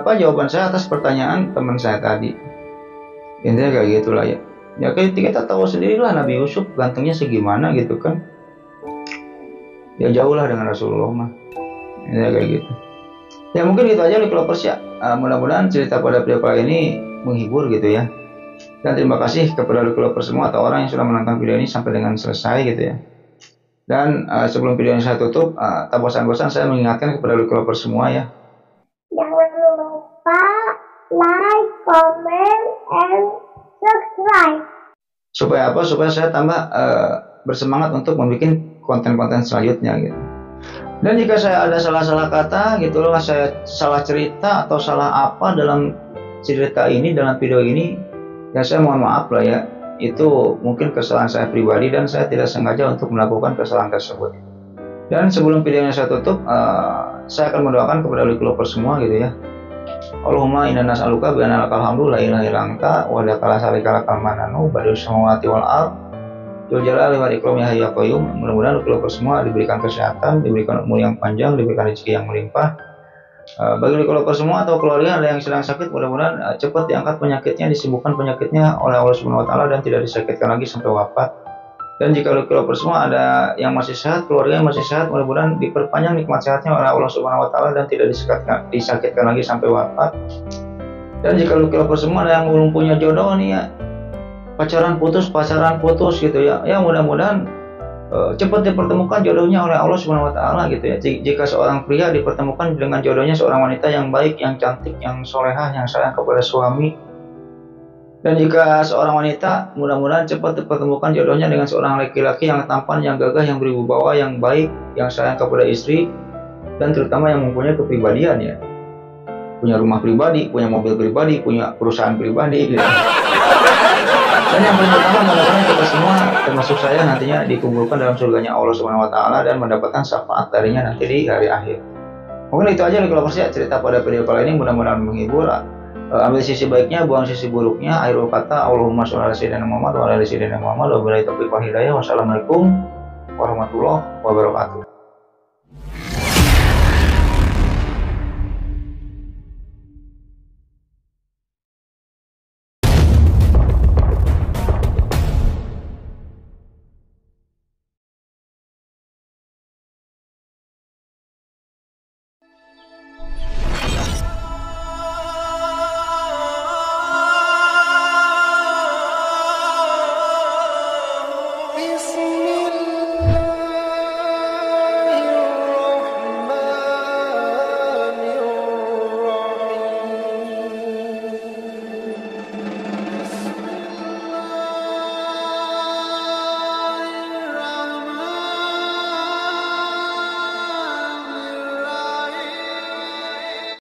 jawaban saya atas pertanyaan teman saya tadi. Intinya kayak gitulah ya. Ya kita tahu sendirilah Nabi Yusuf gantengnya segimana gitu kan. Ya jauh lah dengan Rasulullah mah. Ya kayak gitu. Ya mungkin gitu aja nih Lovers ya. Mudah-mudahan cerita pada video kali ini menghibur gitu ya. Dan terima kasih kepada Lovers semua atau orang yang sudah menonton video ini sampai dengan selesai gitu ya. Dan sebelum video ini saya tutup, tak bosan-bosan saya mengingatkan kepada Lovers semua ya. Jangan lupa like, comment, and subscribe. Supaya apa? Supaya saya tambah bersemangat untuk membuat konten-konten selanjutnya gitu. Dan jika saya ada salah-salah kata gitu loh, saya salah cerita atau salah apa dalam cerita ini, dalam video ini, ya saya mohon maaf lah ya. Itu mungkin kesalahan saya pribadi dan saya tidak sengaja untuk melakukan kesalahan tersebut. Dan sebelum videonya saya tutup, saya akan mendoakan kepada Lovers semua gitu ya. Allahumma inna nas'aluka bi anna lakal hamdu la ilaha illa anta wa lakal syarika lakal mananu badius samawati wal ard Dzul Jalali wal Ikram ya hayyu ya qayyum. Mudah-mudahan Lovers semua diberikan kesehatan, diberikan umur yang panjang, diberikan rezeki yang melimpah. Bagi Lovers semua atau keluarga ada yang sedang sakit, mudah-mudahan cepat diangkat penyakitnya, disembuhkan penyakitnya oleh Allah Subhanahu wa taala dan tidak disakitkan lagi sampai wafat. Dan jika Lovers semua ada yang masih sehat, keluarga yang masih sehat, mudah-mudahan diperpanjang nikmat sehatnya oleh Allah Subhanahu wa taala dan tidak disakitkan lagi sampai wafat. Dan jika Lovers semua ada yang belum punya jodoh nih ya, pacaran putus gitu ya. Ya mudah-mudahan cepat dipertemukan jodohnya oleh Allah Subhanahu wa taala gitu ya. Jika seorang pria dipertemukan dengan jodohnya seorang wanita yang baik, yang cantik, yang solehah, yang sayang kepada suami. Dan jika seorang wanita mudah-mudahan cepat dipertemukan jodohnya dengan seorang laki-laki yang tampan, yang gagah, yang berwibawa, yang baik, yang sayang kepada istri, dan terutama yang mempunyai kepribadian ya. Punya rumah pribadi, punya mobil pribadi, punya perusahaan pribadi gitu. Dan yang paling utama mudah-mudahan kita semua termasuk saya nantinya dikumpulkan dalam surganya Allah Subhanahu wa taala dan mendapatkan syafaat darinya nanti di hari akhir. Mungkin itu aja Lovers ya cerita pada video kali ini, mudah-mudahan menghibur. Ambil sisi baiknya, buang sisi buruknya. Akhirul kata Allahumma sholli ala sayyidina Muhammad wa ala ali sayyidina Muhammad wa billahi taufiq wal hidayah. Wassalamualaikum warahmatullahi wabarakatuh. Listen